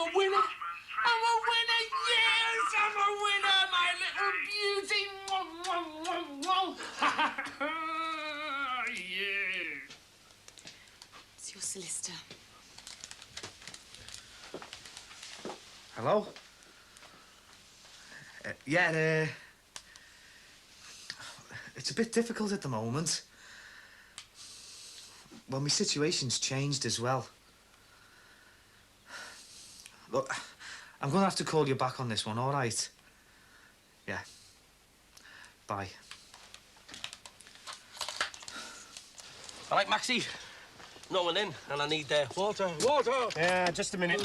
a winner! I'm a winner! Yes, I'm a winner, my little beauty! Yeah! It's your solicitor. Hello? It's a bit difficult at the moment. Well, my situation's changed as well. Look, I'm going to have to call you back on this one, all right? Yeah. Bye. All right, Maxie. No one in, and I need water. Water! Yeah, just a minute.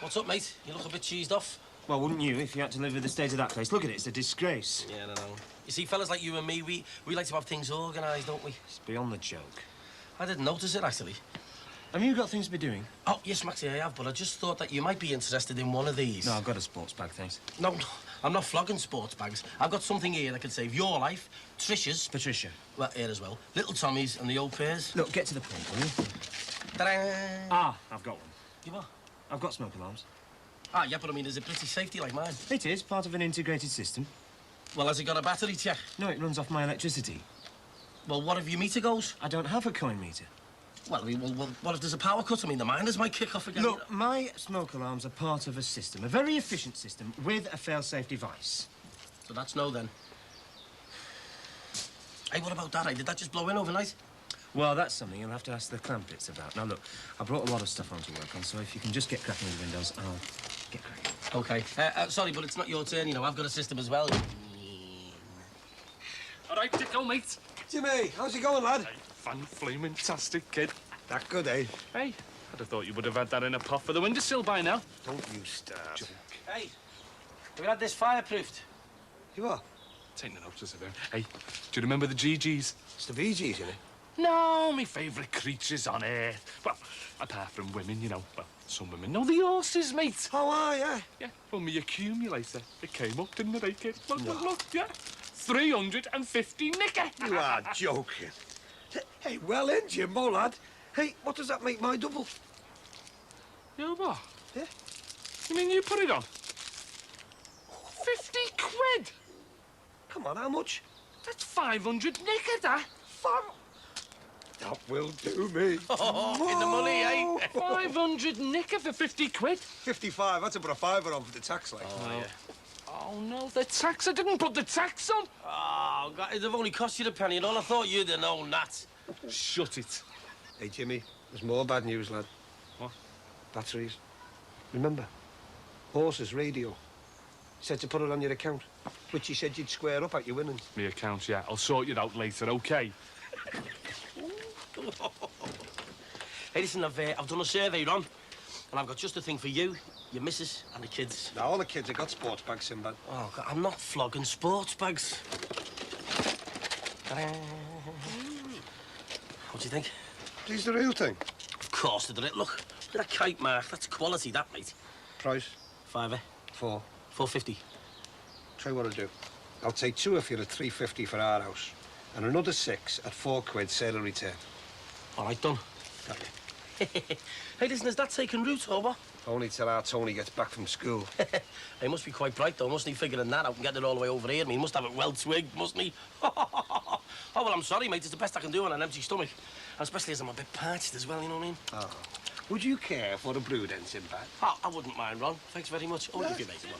What's up, mate? You look a bit cheesed off. Well, wouldn't you if you had to live with the state of that place? Look at it, it's a disgrace. Yeah, I know. You see, fellas like you and me, we like to have things organised, don't we? It's beyond the joke. I didn't notice it, actually. Have you got things to be doing? Oh, yes, Maxie, I have, but I just thought that you might be interested in one of these. No, I've got a sports bag, thanks. No, I'm not flogging sports bags. I've got something here that could save your life, Trish's... Patricia. Well, here as well. Little Tommy's and the old pairs. Look, get to the point, will you? Ta-da! Ah, I've got one. You what? I've got smoke alarms. Ah, yeah, but I mean, is it British safety like mine? It is, part of an integrated system. Well, has it got a battery check? No, it runs off my electricity. Well, what if your meter goes? I don't have a coin meter. Well, I mean, well, what if there's a power cut? I mean, the miners might kick off again. Look, my smoke alarms are part of a system, a very efficient system, with a fail-safe device. So that's no, then. Hey, what about that? Did that just blow in overnight? Well, that's something you'll have to ask the Clampets about. Now, look, I brought a lot of stuff on to work on, so if you can just get cracking with the windows, I'll get cracking. OK. Sorry, but it's not your turn, you know. I've got a system as well. All right, go, mate. Jimmy, how's it going, lad? Hey, fan-flaming-tastic, kid. That good, eh? Hey, I'd have thought you would have had that in a pot for the windowsill by now. Don't you start. Joke. Hey, have we had this fireproofed? You are? Taking notice of him. Hey, do you remember the GGs? It's the VGs, isn't it? No, my favourite creatures on earth. Well, apart from women, you know. Well, some women know the horses, mate. Oh, yeah. Yeah, well, me accumulator, it came up, didn't it, eh, kid? Look, yeah. 350 nicker. You are joking. Hey, well in, Jimbo, lad. Hey, what does that make my double? You what? Yeah. You mean you put it on? 50 quid? Come on, how much? That's 500 nicker, that. That will do me. Oh, in the money, eh? 500 nicker for 50 quid? 55, that's about a fiver on for the tax, like. Oh, yeah. Oh, no, the tax. I didn't put the tax on. Oh, God, it'd have only cost you a penny, and all I thought you'd have known that. Shut it. Hey, Jimmy, there's more bad news, lad. What? Batteries. Remember? Horses, radio. Said to put it on your account, which you said you'd square up at your winnings. Me account, yeah. I'll sort you out later, OK? Hey, listen, I've done a survey, Ron, and I've got just the thing for you, your missus, and the kids. Now, all the kids have got sports bags, Sinbad. Oh, God, I'm not flogging sports bags. What do you think? These the real thing? Of course, they're it. Look at that kite mark. That's quality, that, mate. Price? Fiver. 4. 450. Try what I'll do. I'll take 2 of you at 350 for our house, and another 6 at 4 quid sale and return. All right, done. Hey, listen, has that taken root, or what? Only till our Tony gets back from school. He must be quite bright, though, mustn't he, figuring that out and getting it all the way over here? I mean, he must have it well twigged, mustn't he? Oh, well, I'm sorry, mate. It's the best I can do on an empty stomach. Especially as I'm a bit parched as well, you know what I mean? Oh. Would you care for a brew then, Sinbad? Oh, I wouldn't mind, Ron. Thanks very much. Oh, if you make it,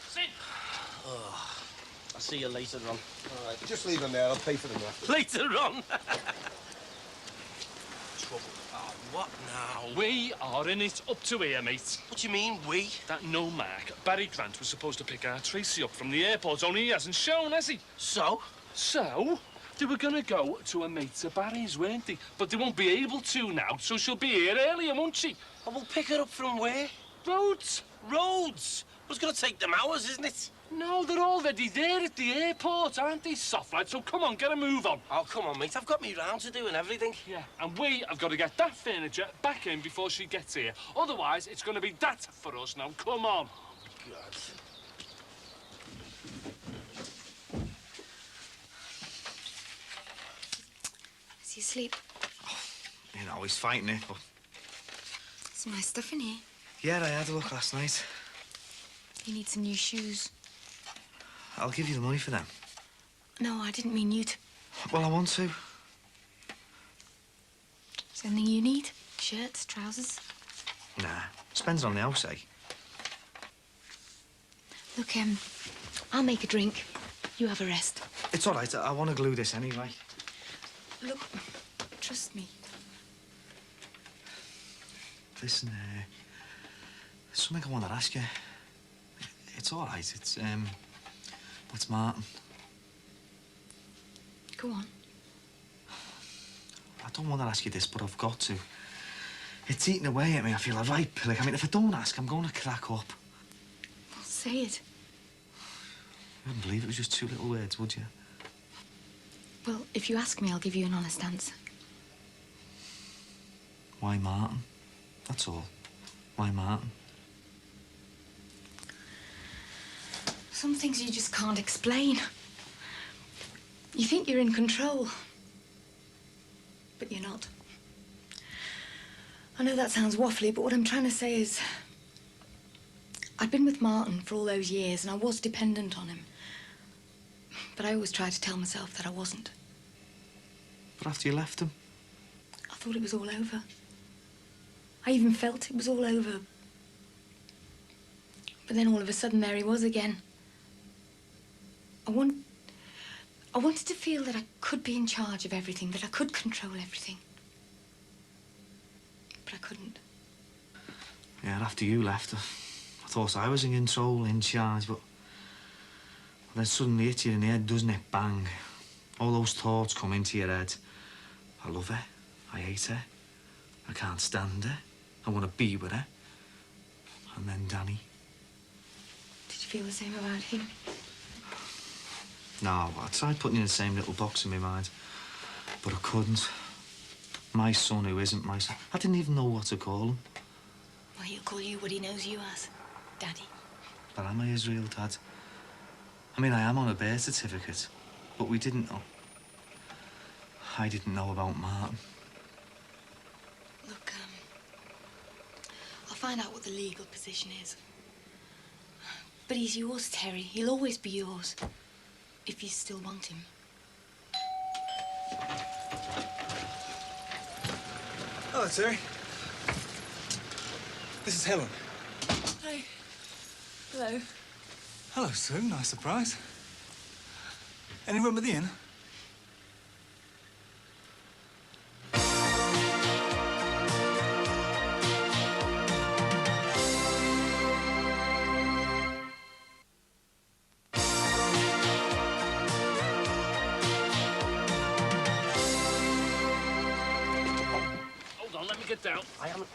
Sit. Oh, I'll see you later, Ron. All right, just leave them there. I'll pay for them after. Later, Ron. Trouble. Oh, what now? We are in it up to here, mate. What do you mean, we? That no mark. Barry Grant was supposed to pick our Tracy up from the airport, only he hasn't shown, has he? So? So, they were going to go to a mate of Barry's, weren't they? But they won't be able to now, so she'll be here earlier, won't she? Oh, we'll pick her up from where? Roads. Roads? Well, it's going to take them hours, isn't it? No, they're already there at the airport, aren't they, soft lad? So come on, get a move on. Oh, come on, mate. I've got me round to do and everything. Yeah, and we have got to get that furniture back in before she gets here. Otherwise, it's going to be that for us now. Come on. God. Is he asleep? You know, he's fighting it, but Some nice stuff in here. Yeah, I had a look last night. You need some new shoes. I'll give you the money for them. No, I didn't mean you to. Well, I want to. Is there anything you need? Shirts, trousers? Nah, spends on the house, eh? Look, I'll make a drink. You have a rest. It's all right. I want to glue this anyway. Look, trust me. Listen, there's something I want to ask you. It's all right. It's Martin. Go on. I don't want to ask you this, but I've got to. It's eating away at me. I feel a right pillock. I mean, if I don't ask, I'm going to crack up. Well, say it. You wouldn't believe it was just 2 little words, would you? Well, if you ask me, I'll give you an honest answer. Why Martin? That's all. Why Martin? Some things you just can't explain. You think you're in control, but you're not. I know that sounds waffly, but what I'm trying to say is I'd been with Martin for all those years and I was dependent on him. But I always tried to tell myself that I wasn't. But after you left him? I thought it was all over. I even felt it was all over. But then all of a sudden there he was again. I wanted to feel that I could be in charge of everything, that I could control everything. But I couldn't. Yeah, after you left, I thought I was in control, in charge, but then suddenly hits you in the head, doesn't it? Bang. All those thoughts come into your head. I love her. I hate her. I can't stand her. I want to be with her. And then Danny. Did you feel the same about him? No, I tried putting you in the same little box in my mind, but I couldn't. My son who isn't my son. I didn't even know what to call him. Well, he'll call you what he knows you as. Daddy. But am I his real dad? I mean, I am on a birth certificate, but we didn't know. I didn't know about Martin. Look, I'll find out what the legal position is. But he's yours, Terry. He'll always be yours. If you still want him. Hello, Terry. This is Helen. Hi. Hello. Hello, Sue. Nice surprise. Any room at the inn? Get down. I haven't...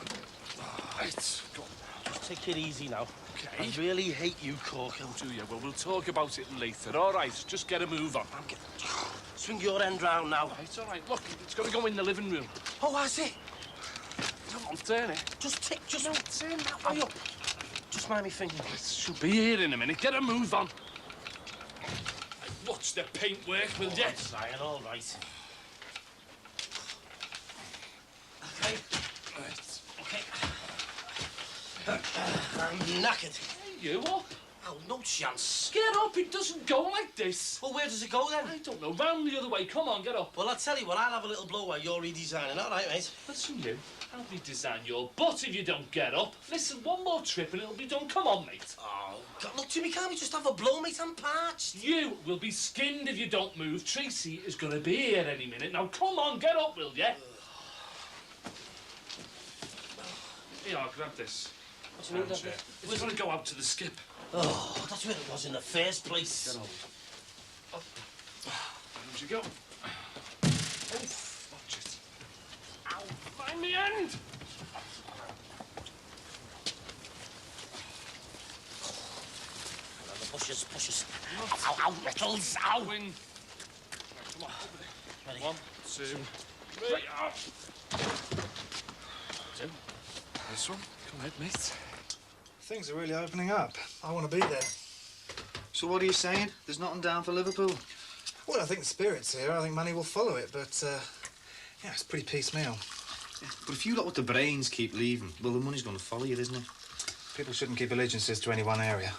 Right, go on. Just take it easy now. Okay. I really hate you, Corky. Do you? Well, we'll talk about it later. All right, just get a move on. Swing your end round now. It's all right. Look, it's got to go in the living room. Oh, has it? Come on, turn it. Just tick, just... No, turn that way up. Just mind me thinking. She'll be here in a minute. Get a move on. Watch the paint work, will you? Ryan, all right. Okay. Right. Okay. I'm knackered. Hey, you what? Oh, no chance. Get up. It doesn't go like this. Well, where does it go then? I don't know. Round the other way. Come on, get up. Well, I'll tell you what, I'll have a little blow while you're redesigning. All right, mate? Listen, you. I'll redesign your butt if you don't get up. Listen, one more trip and it'll be done. Come on, mate. Oh, God, look, Jimmy, can't we just have a blow, mate? I'm parched. You will be skinned if you don't move. Tracy is going to be here any minute. Now, come on, get up, will you? Here, I'll grab this. What do you mean, Armchair. It's got to go out to the skip. Oh, that's where it was in the first place. Get over. Up. Down you go. Oof, watch it. Ow, find the end! Pushes. Ow, metals, ow! Wing. Right, come on, over there. Ready? 1, 2, 3. Up. 2. This one. Come ahead, mate. Things are really opening up. I want to be there. So what are you saying? There's nothing down for Liverpool? Well, I think the spirit's here. I think money will follow it, but, yeah, it's pretty piecemeal. But if you lot with the brains keep leaving, well, the money's going to follow you, isn't it? People shouldn't keep allegiances to any one area.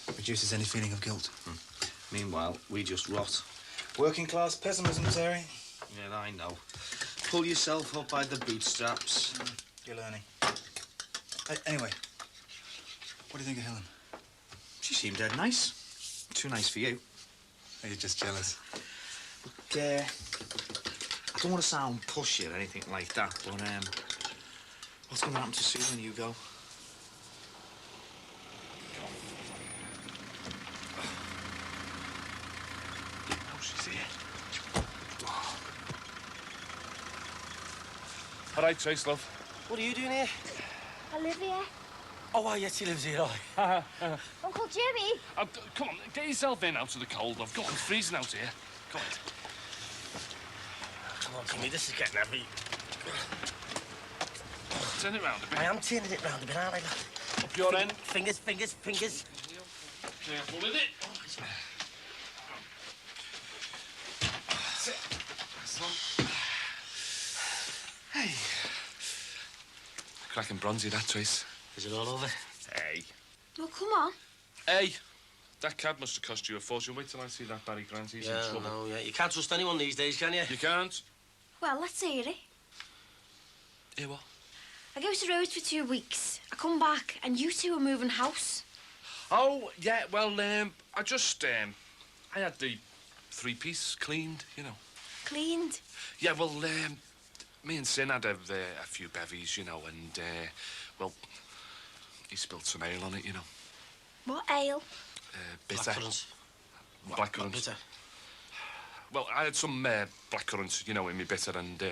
It reduces any feeling of guilt. Meanwhile, we just rot. Working class pessimism, Terry. Yeah, I know. Pull yourself up by the bootstraps. You're learning. Anyway, what do you think of Helen? She seemed dead nice. Too nice for you. Are you just jealous? But, I don't want to sound pushy or anything like that, but, what's going to happen to Sue when you go? Oh, she's here. All right, Trace, love. What are you doing here? I live here. Oh, yes, he lives here, right. Uncle Jimmy. Come on, get yourself in out of the cold, love. Go on, it's freezing out here. Go on. Come on, Jimmy, this is getting heavy. Turn it round a bit. I am turning it round a bit, aren't I, lad? Up your end. Fingers, fingers, fingers. Careful with it. Hey. Cracking bronzy, that, Trace. Is it all over? Hey. Well, come on. Hey. That cab must have cost you a fortune. Wait till I see that Barry Grant. He's in trouble. No, yeah. You can't trust anyone these days, can you? You can't? Well, let's hear it. Hear what? I go to Rhodes for 2 weeks. I come back, and you two are moving house. Oh, yeah, well, I just, I had the 3-piece cleaned, you know. Cleaned. Yeah, well, me and Sin had a few bevies, you know, and, well, he spilled some ale on it, you know. What ale? Bitter. Blackcurrant. Blackcurrant. Bitter. Well, I had some blackcurrant, you know, in me bitter, and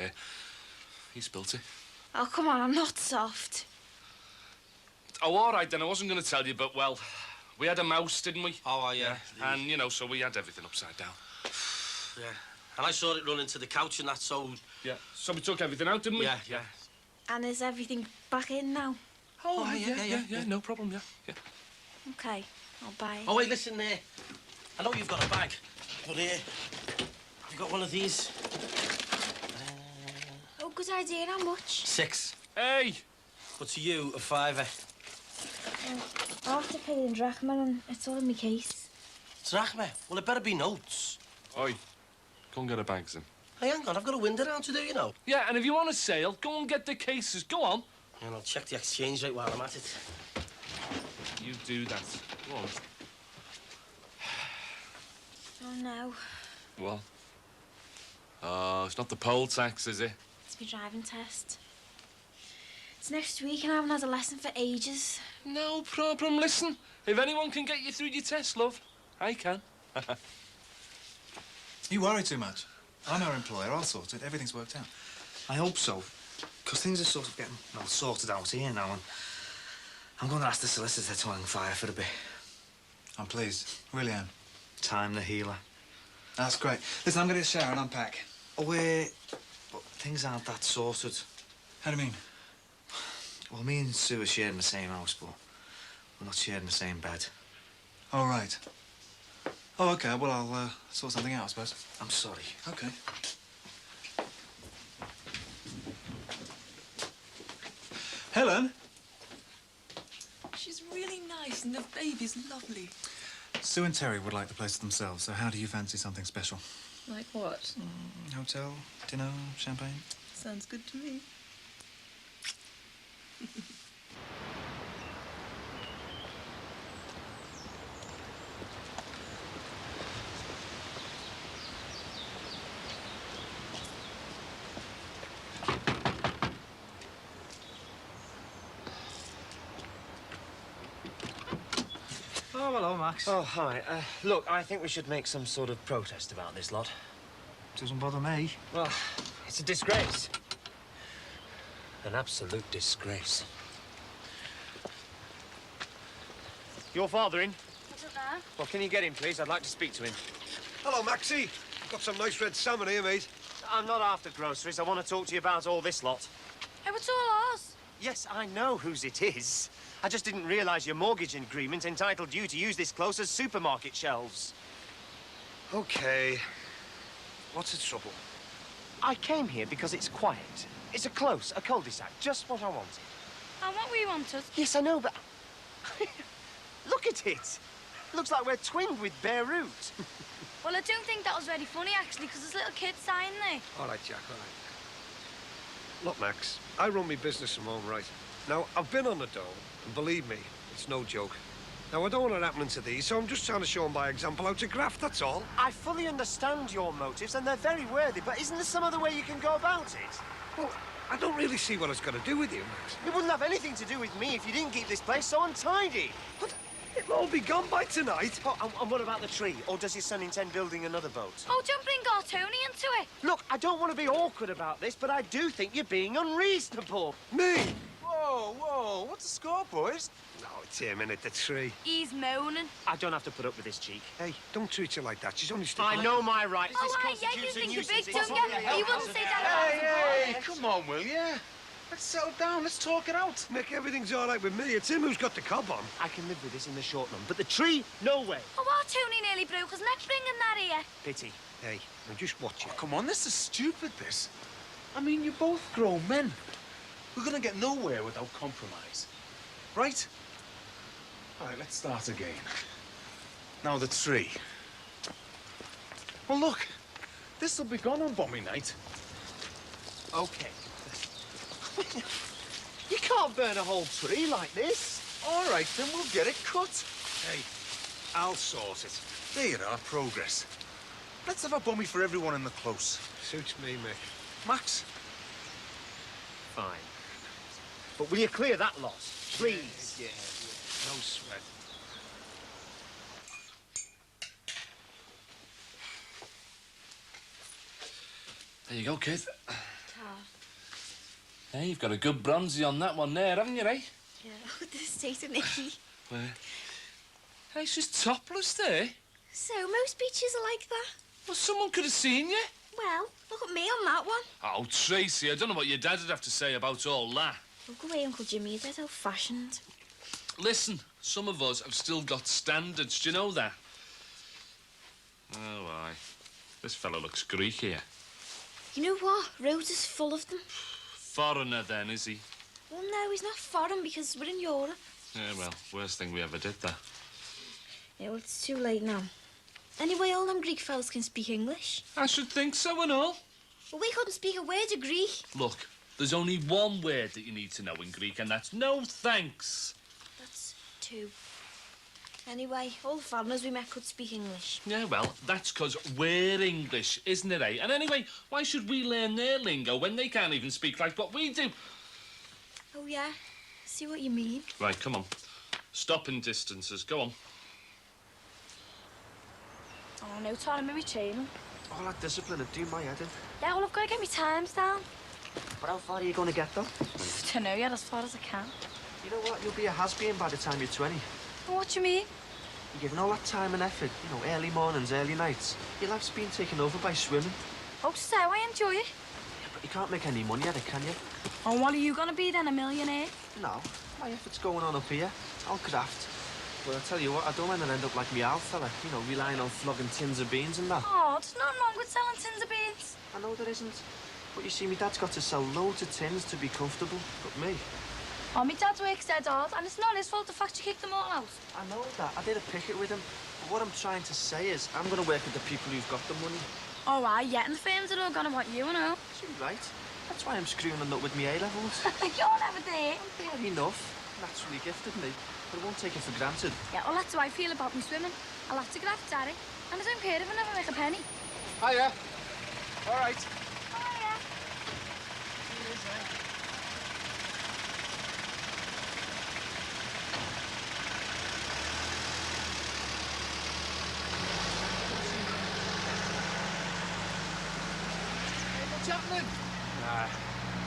he spilt it. Oh, come on, I'm not soft. Oh, all right, then. I wasn't going to tell you, but, well, we had a mouse, didn't we? Oh, yeah. And, you know, so we had everything upside down. Yeah. And I saw it run into the couch and that, so... Yeah. So we took everything out, didn't we? Yeah. And is everything back in now? Oh, yeah, no problem, yeah. Okay, I'll buy it. Oh, wait, listen there. I know you've got a bag, but here, you've got one of these. Oh, good idea. How much? 6. Hey! But to you, a 5. I'll have to pay in drachma, and it's all in my case. Drachma? Well, it better be notes. Oi, go and get her bags in. Hey, hang on, I've got a window down to do, you know. Yeah, and if you want a sale, go and get the cases. Go on. And I'll check the exchange rate while I'm at it. You do that. Go on. Oh, no. What? Oh, it's not the poll tax, is it? It's my driving test. It's next week, and I haven't had a lesson for ages. No problem. Listen, if anyone can get you through your test, love, I can. You worry too much. I'm our employer. I'll sort it. Everything's worked out. I hope so, because things are sort of getting, well, sorted out here now, and I'm going to ask the solicitor to hang fire for a bit. I'm pleased. Really am. Time the healer. That's great. Listen, I'm going to get a shower and unpack. Oh, but things aren't that sorted. How do you mean? Well, me and Sue are sharing the same house, but we're not sharing the same bed. Oh, right. Oh, OK. Well, I'll sort something out, I suppose. I'm sorry. OK. Helen? She's really nice and the baby's lovely. Sue and Terry would like the place to themselves, so how do you fancy something special? Like what? Hotel, dinner, champagne? Sounds good to me. Oh, hello, Max. Oh, hi. Look, I think we should make some sort of protest about this lot. Doesn't bother me. Well, it's a disgrace. An absolute disgrace. Your father in? Isn't there? Well, can you get him, please? I'd like to speak to him. Hello, Maxie. Got some nice red salmon here, mate. I'm not after groceries. I want to talk to you about all this lot. Oh, it's all ours. Yes, I know whose it is. I just didn't realise your mortgage agreement entitled you to use this close as supermarket shelves. OK. What's the trouble? I came here because it's quiet. It's a close, a cul-de-sac, just what I wanted. And what we wanted. Yes, I know, but... Look at it! Looks like we're twinned with Beirut. Well, I don't think that was very funny, actually, because there's little kids signing there. All right, Jack, all right. Look, Max, I run my business from home, right? Now, I've been on the dole, and believe me, it's no joke. Now, I don't want it happening to these, so I'm just trying to show them by example how to graft, that's all. I fully understand your motives, and they're very worthy, but isn't there some other way you can go about it? Well, I don't really see what it's got to do with you, Max. It wouldn't have anything to do with me if you didn't keep this place so untidy. But it'll all be gone by tonight. Oh, and what about the tree? Or does your son intend building another boat? Oh, don't bring Tony into it. Look, I don't want to be awkward about this, but I do think you're being unreasonable. Me? Whoa, whoa, what's the score, boys? No, it's him, innit, the tree. He's moaning. I don't have to put up with this, cheek. Hey, don't treat her like that. She's only still... I know my rights. Oh, This yeah, you constitutes a think you're nuisance. big, It's don't you? not- You wouldn't say that Hey, about hey, come on, will ya? Let's settle down, let's talk it out. Nick, everything's all right with me. It's him who's got the cob on. I can live with this in the short run, but the tree, no way. Oh, our Tony nearly broke his neck bringing that here. Pity. Hey, now just watch it. Oh, come on, this is stupid, this. I mean, you're both grown men. We're gonna get nowhere without compromise. Right? All right, let's start again. Now the tree. Well, look, this'll be gone on Bombing Night. Okay. You can't burn a whole tree like this. All right, then we'll get it cut. Hey, I'll sort it. There you are, progress. Let's have a bummy for everyone in the close. Suits me, Mick. Max? Fine. But will you clear that loss, please? Yeah. No sweat. There you go, kid. Hey, you've got a good bronzy on that one there, haven't you, eh? Yeah, the state of Nicky. Where? Hey, she's topless there. So, most beaches are like that. Well, someone could have seen you. Well, look at me on that one. Oh, Tracy, I don't know what your dad would have to say about all that. Look away, Uncle Jimmy, you're dead old-fashioned. Listen, some of us have still got standards, do you know that? Oh, aye. This fella looks Greek here. You know what? Rhodes is full of them. Foreigner, then, is he? Well, no, he's not foreign because we're in Europe. Yeah, well, worst thing we ever did, that. Yeah, well, it's too late now. Anyway, all them Greek fellas can speak English. I should think so and all. Well, we couldn't speak a word of Greek. Look, there's only one word that you need to know in Greek, and that's no thanks. That's two. Anyway, all the foreigners we met could speak English. Yeah, well, that's 'cause we're English, isn't it, eh? And anyway, why should we learn their lingo when they can't even speak like what we do? Oh, yeah? I see what you mean. Right, come on. Stopping distances, go on. Oh, no time in my training. All that discipline would do my head in. Yeah, well, I've got to get my times down. But how far are you going to get, though? I don't know yet, as far as I can. You know what? You'll be a has-been by the time you're 20. Well, what do you mean? You're giving all that time and effort, you know, early mornings, early nights. Your life's been taken over by swimming. Oh, so I enjoy it. Yeah, but you can't make any money at it, can you? Oh, what are you going to be then, a millionaire? No. My effort's going on up here. I'll graft. Well, I'll tell you what, I don't want to end up like me Al fella, you know, relying on flogging tins of beans and that. Oh, there's nothing wrong with selling tins of beans. I know there isn't. But you see, my dad's got to sell loads of tins to be comfortable. But me, Oh, my dad works dead hard, and it's not his fault the fact you kicked them all out. I know that. I did a picket with him. But what I'm trying to say is, I'm going to work with the people who've got the money. Oh, aye, yeah, and the firms are all going to want you, and all. She's right. That's why I'm screwing the nut with my A-levels. You're never there. I'm fair enough. Naturally gifted me. But I won't take it for granted. Yeah, well, that's how I feel about me swimming. I'll have to graft, Daddy. And I don't care if I never make a penny. Hiya. All right. Oh, yeah. What's happening?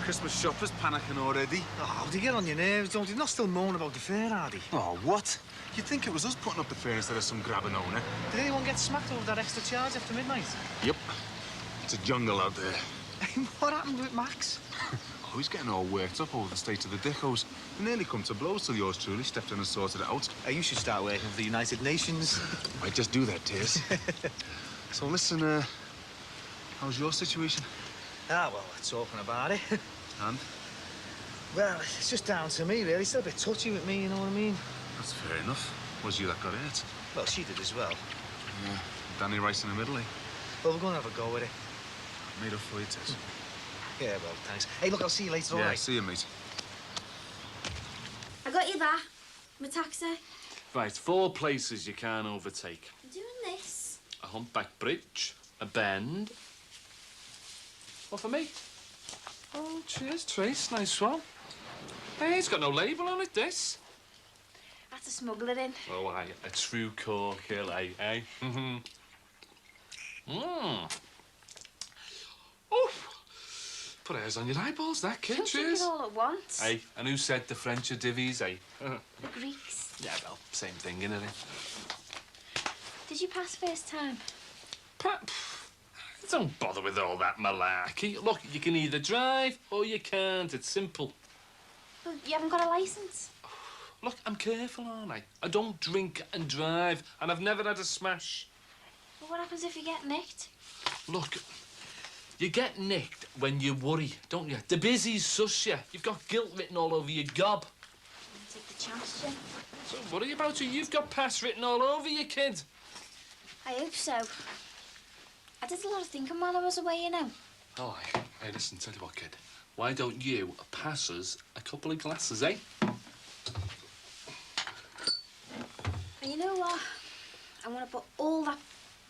Christmas shoppers panicking already. Oh, they get on your nerves, don't they? They're not still moaning about the fair, are they? Oh, what? You'd think it was us putting up the fair instead of some grabbing owner. Did anyone get smacked over that extra charge after midnight? Yep. It's a jungle out there. What happened with Max? Oh, he's getting all worked up over the state of the dickos. It nearly come to blows till yours truly stepped in and sorted it out. You should start working for the United Nations. Might just do that, Tears. So listen, how's your situation? Ah, well, talking about it. And? Well, it's just down to me, really. Still a bit touchy with me, you know what I mean? That's fair enough. Was you that got hurt? Well, she did as well. Yeah. Danny right in the middle, eh? Well, we're going to have a go with it. Made up for you, Tess. Yeah, well, thanks. Hey, look, I'll see you later, all Yeah, right? see you, mate. I got you that. My taxi. Right, 4 places you can't overtake. I'm doing this. A humpback bridge, a bend. What for me? Oh, cheers, Trace. Nice one. Hey, it's got no label on it, this. I had to smuggle it in. Oh, aye, a true cork hill, eh? Mm-hmm. Oh! Put hairs on your eyeballs, that kid, Don't drink cheers. it all at once. Hey, and who said the French are divvies, eh? The Greeks. Yeah, well, same thing, innit? Did you pass first time? Don't bother with all that malarkey. Look, you can either drive or you can't. It's simple. Well, you haven't got a licence. Look, I'm careful, aren't I? I don't drink and drive, and I've never had a smash. Well, what happens if you get nicked? Look, you get nicked when you worry, don't you? The busy's sus you. You've got guilt written all over your gob. Take the chance, Jim. Don't worry about you. You've got past written all over you, kid. I hope so. I did a lot of thinking while I was away, you know. Oh, hey, listen, tell you what, kid. Why don't you pass us a couple of glasses, eh? And you know what? I want to put all that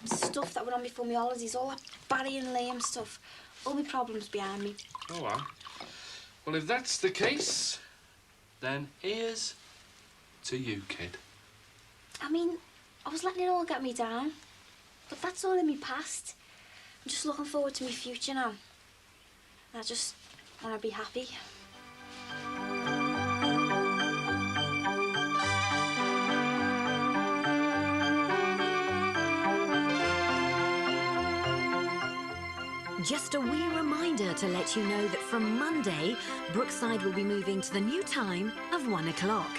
stuff that went on before my holidays, all that Barry and Liam stuff, all my problems behind me. Oh, well, if that's the case, then here's to you, kid. I mean, I was letting it all get me down. But that's all in me past. I'm just looking forward to my future now. I just want to be happy. Just a wee reminder to let you know that from Monday, Brookside will be moving to the new time of 1 o'clock.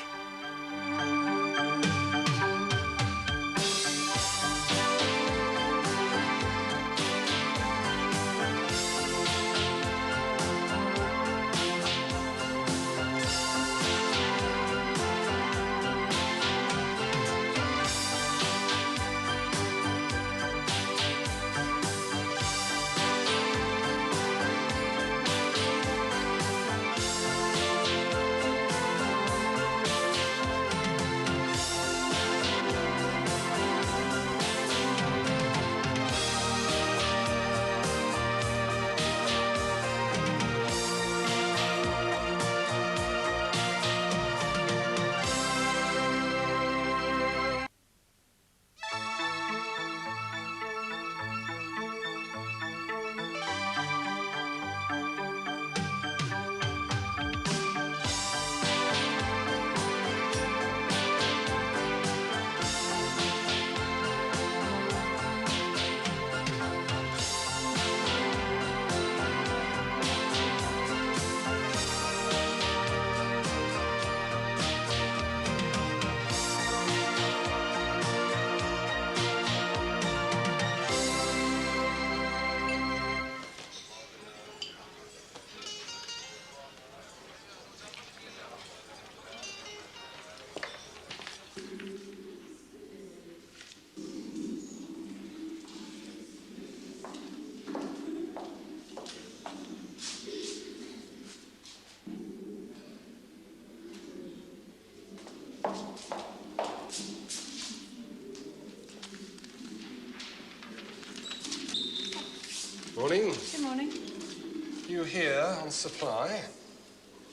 Morning. Good morning. You here on supply?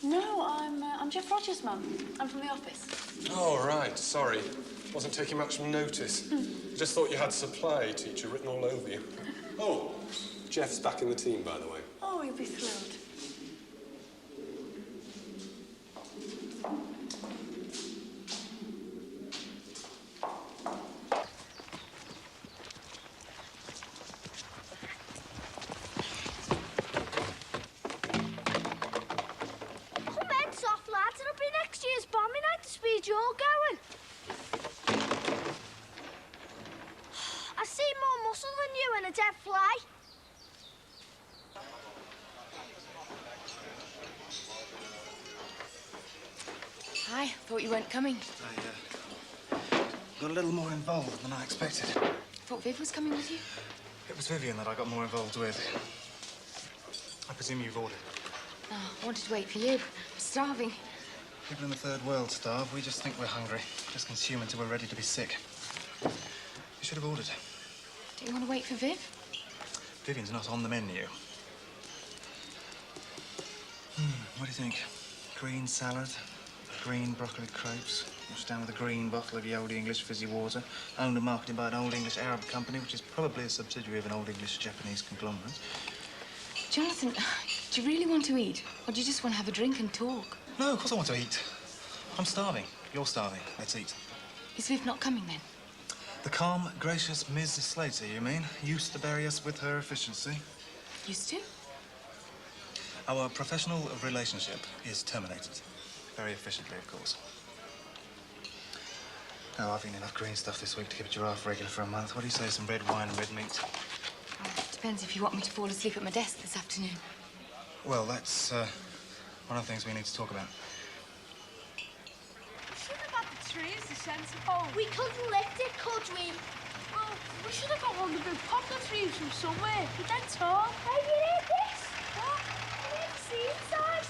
No, I'm Jeff Rogers' mum. I'm from the office. Oh, right. Sorry. Wasn't taking much notice. Just thought you had supply teacher written all over you. Oh, Jeff's back in the team, by the way. Oh, you'll be thrilled. Speed you're going. I see more muscle than you in a dead fly. Hi, thought you weren't coming. I got a little more involved than I expected. Thought Viv was coming with you. It was Vivian that I got more involved with. I presume you've ordered. No, I wanted to wait for you. I'm starving. People in the third world starve. We just think we're hungry. Just consume until we're ready to be sick. You should have ordered. Don't you want to wait for Viv? Vivian's not on the menu. What do you think? Green salad, green broccoli crepes, washed down with a green bottle of Old English fizzy water, owned and marketed by an Old English Arab company, which is probably a subsidiary of an Old English Japanese conglomerate. Jonathan, do you really want to eat? Or do you just want to have a drink and talk? No, of course I want to eat. I'm starving. You're starving. Let's eat. Is Viv not coming then? The calm, gracious Ms. Slater, you mean, used to bury us with her efficiency? Used to? Our professional relationship is terminated. Very efficiently, of course. Oh, I've eaten enough green stuff this week to keep a giraffe regular for a month. What do you say, some red wine and red meat? Depends if you want me to fall asleep at my desk this afternoon. Well, that's one of the things we need to talk about. We should have had the trees, the centre pole. We couldn't lift it, could we? Well, we should have got one of the big poplar trees from somewhere. But they're tall. Hey, you hear this? What? You hear the sea inside?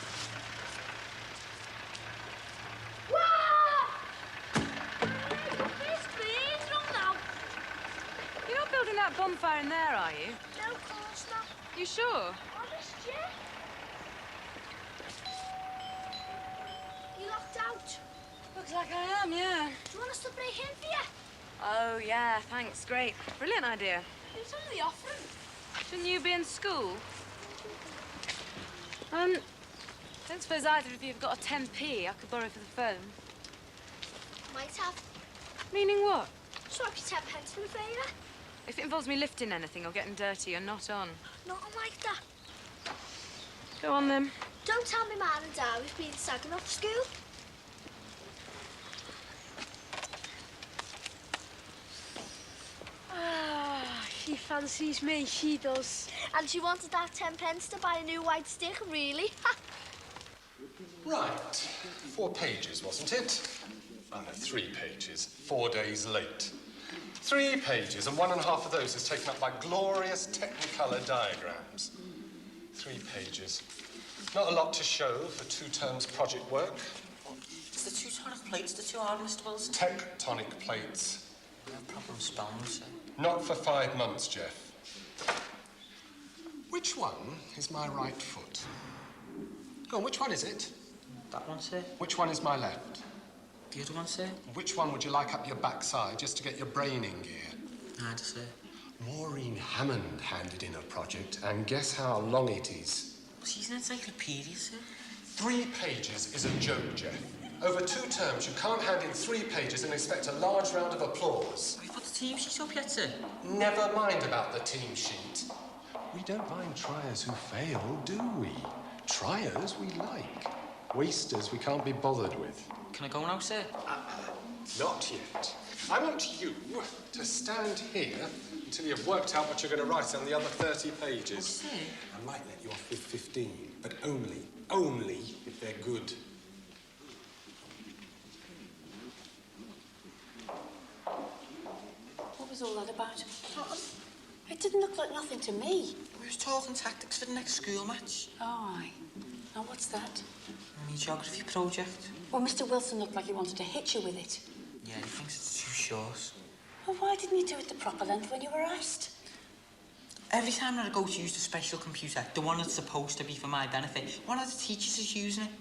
You're not building that bonfire in there, are you? No, of course not. You sure? Honest, yeah. You locked out. Looks like I am, yeah. Do you want us to break in for you? Oh, yeah, thanks. Great. Brilliant idea. It's only offering. Shouldn't you be in school? Don't suppose either of you have got a 10p I could borrow for the phone. Might have. Meaning what? Swap your 10 pence for the favour. If it involves me lifting anything or getting dirty, you're not on. Nothing like that. Go on, then. Don't tell me Mum and Dad we've been sagging off school. Ah, she fancies me, she does. And she wanted that 10 pence to buy a new white stick, really. Right. 4 pages, wasn't it? Oh, no, 3 pages. 4 days late. 3 pages, and 1.5 of those is taken up by glorious Technicolor diagrams. 3 pages. Not a lot to show for 2 terms project work. It's the 2 tonic plates, the 2 are, Mr. Wilson. Tectonic plates. No problem spelling, sir. Not for 5 months, Jeff. Which one is my right foot? Go on, which one is it? That one, sir. Which one is my left? The other one, sir. Which one would you like up your backside just to get your brain in gear? Neither, sir. Maureen Hammond handed in a project, and guess how long it is? She's an encyclopedia, sir. 3 pages is a joke, Jeff. Over 2 terms, you can't hand in 3 pages and expect a large round of applause. We've got the team sheet up yet, sir. Never mind about the team sheet. We don't mind triers who fail, do we? Triers we like. Wasters we can't be bothered with. Can I go now, sir? Not yet. I want you to stand here until you've worked out what you're going to write on the other 30 pages. What, sir? I might let you off with 15, but only if they're good. What was all that about? It didn't look like nothing to me. We was talking tactics for the next school match. Oh, aye. Now, what's that? A geography project. Well, Mr. Wilson looked like he wanted to hit you with it. Yeah, he thinks it's too short. Well, why didn't you do it the proper length when you were asked? Every time that I go to use the special computer, the one that's supposed to be for my benefit, one of the teachers is using it.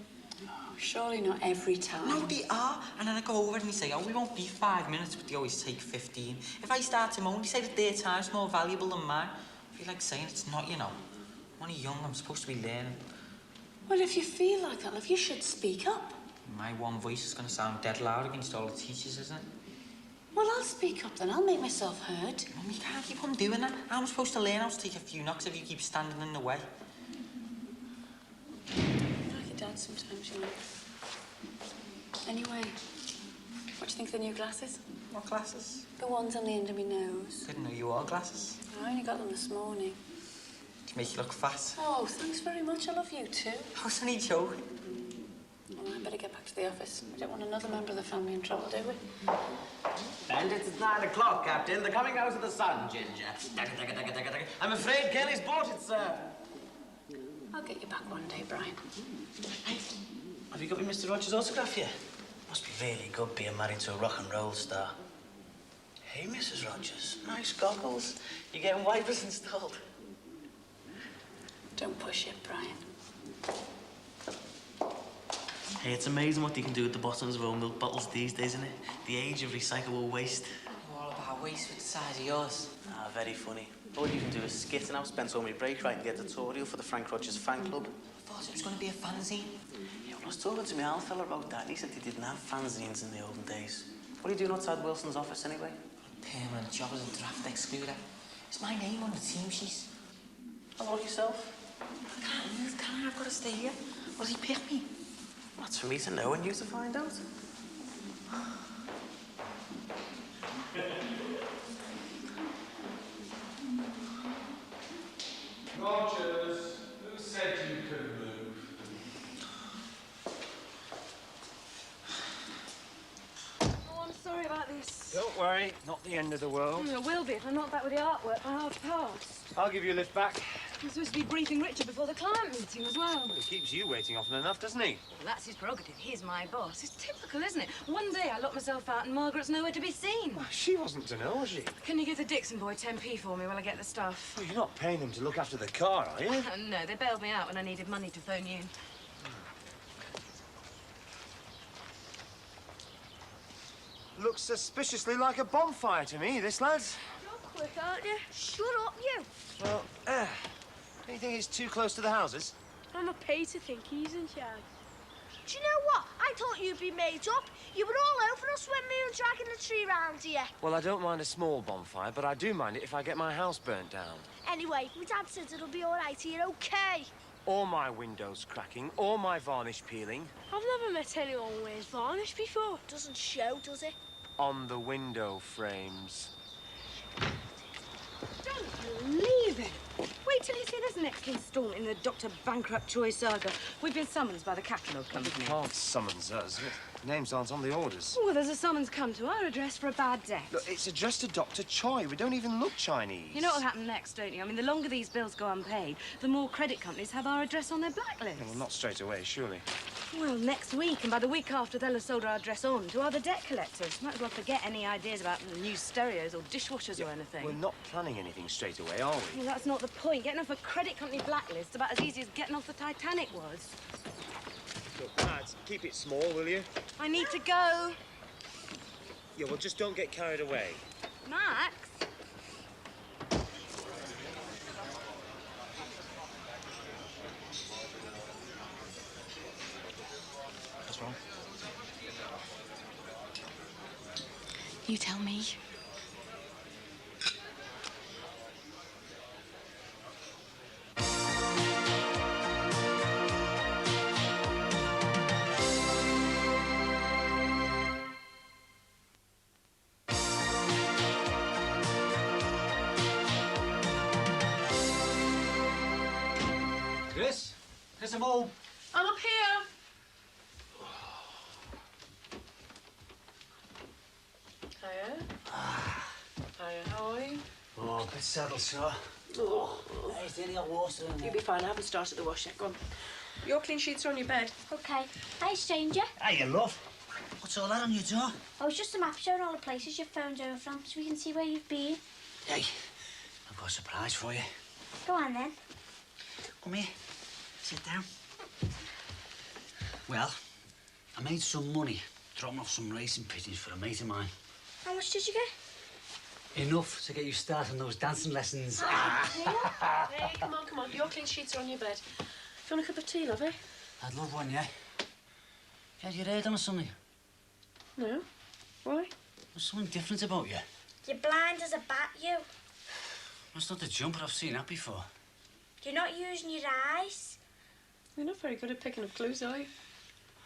Oh, surely not every time. No, they are. And then I go over and they say, oh, we won't be 5 minutes, but they always take 15. If I start to moan, they say that their time's more valuable than mine. I feel like saying it's not, you know. I'm only young, I'm supposed to be learning. Well, if you feel like that, love, you should speak up. My one voice is going to sound dead loud against all the teachers, isn't it? Well, I'll speak up then. I'll make myself heard. Mum, you can't keep on doing that. I'm supposed to learn how to take a few knocks if you keep standing in the way. Like your dad sometimes, you know. Anyway, what do you think of the new glasses? What glasses? The ones on the end of my nose. Didn't know you wore glasses. I only got them this morning. To make you look fat. Oh, thanks very much. I love you too. I was only joking. Well, I better get back to the office. We don't want another member of the family in trouble, do we? Bandits, it's 9 o'clock, Captain. They're coming out of the sun, Ginger. Dagga, dagga, dagga, dagga, dagga. I'm afraid Kelly's bought it, sir. I'll get you back one day, Brian. Hey, have you got me Mr. Rogers' autograph yet? Must be really good being married to a rock and roll star. Hey, Mrs. Rogers, nice goggles. You getting wipers installed? Don't push it, Brian. Hey, it's amazing what you can do with the bottoms of old milk bottles these days, isn't it? The age of recyclable waste. All about waste with the size of yours. Ah, very funny. All you can do is skit, and I've spent all my break writing the editorial for the Frank Rogers fan club. I thought it was going to be a fanzine. Yeah, well, I was talking to my old fella about that, and he said they didn't have fanzines in the olden days. What are you doing outside Wilson's office, anyway? Permanent job as a draft excluder. It's my name on the team sheet. Have a look yourself. I can't move, can I? I've got to stay here. Will he pick me? That's for me to know and you to find out. Rogers, who said you could move? Oh, I'm sorry about this. Don't worry, not the end of the world. It will be if I'm not back with the artwork by half past. I'll give you a lift back. I'm supposed to be briefing Richard before the client meeting as well. Well, he keeps you waiting often enough, doesn't he? Well, that's his prerogative. He's my boss. It's typical, isn't it? One day I lock myself out and Margaret's nowhere to be seen. Well, she wasn't to know, was she? Can you give the Dixon boy 10p for me while I get the stuff? Well, you're not paying them to look after the car, are you? No, they bailed me out when I needed money to phone you. Looks suspiciously like a bonfire to me, this, lads. You're quick, aren't you? Shut up, you. Well, don't you think it's too close to the houses? I'm a pay to think he's in charge. Do you know what? I thought you'd be made up. You were all over us when we were dragging the tree round here. Well, I don't mind a small bonfire, but I do mind it if I get my house burnt down. Anyway, my dad says it'll be all right here, okay? Or my windows cracking, or my varnish peeling. I've never met anyone who wears varnish before. Doesn't show, does it? On the window frames. Don't believe it. Wait till you see this next instalment in the Dr. Bankrupt Troy saga. We've been summoned by the catalogue company. You can't summons us. Names aren't on the orders. Well, there's a summons come to our address for a bad debt. Look, it's addressed to Dr. Choi. We don't even look Chinese. You know what'll happen next, don't you? I mean, the longer these bills go unpaid, the more credit companies have our address on their blacklist. Well, not straight away, surely. Well, next week, and by the week after, they'll have sold our address on to other debt collectors. Might as well forget any ideas about new stereos or dishwashers or anything. We're not planning anything straight away, are we? Well, that's not the point. Getting off a credit company blacklist is about as easy as getting off the Titanic was. Look, lads, keep it small, will you? I need to go. Yeah, well, just don't get carried away. Max? What's wrong? You tell me. Chris? Chris, I'm home. I'm up here. Hiya. Hiya, how are you? Oh, a bit saddle sore. Oh. Hey, is there any hot water in there? You'll be fine. I haven't started the wash yet. Go on. Your clean sheets are on your bed. Okay. Hi, stranger. Hey, love. What's all that on your door? Oh, it's just a map showing all the places you've phoned over from, so we can see where you've been. Hey, I've got a surprise for you. Go on, then. Come here. Sit down. Well, I made some money dropping off some racing pigeons for a mate of mine. How much did you get? Enough to get you started on those dancing lessons. Hey, come on, come on. Your clean sheets are on your bed. If you want a cup of tea, lovey? I'd love one, yeah. Had your head on or something? No. Why? There's something different about you. You're blind as a bat, you. That's not the jumper. I've seen that before. You're not using your eyes. You're not very good at picking up clues, are you?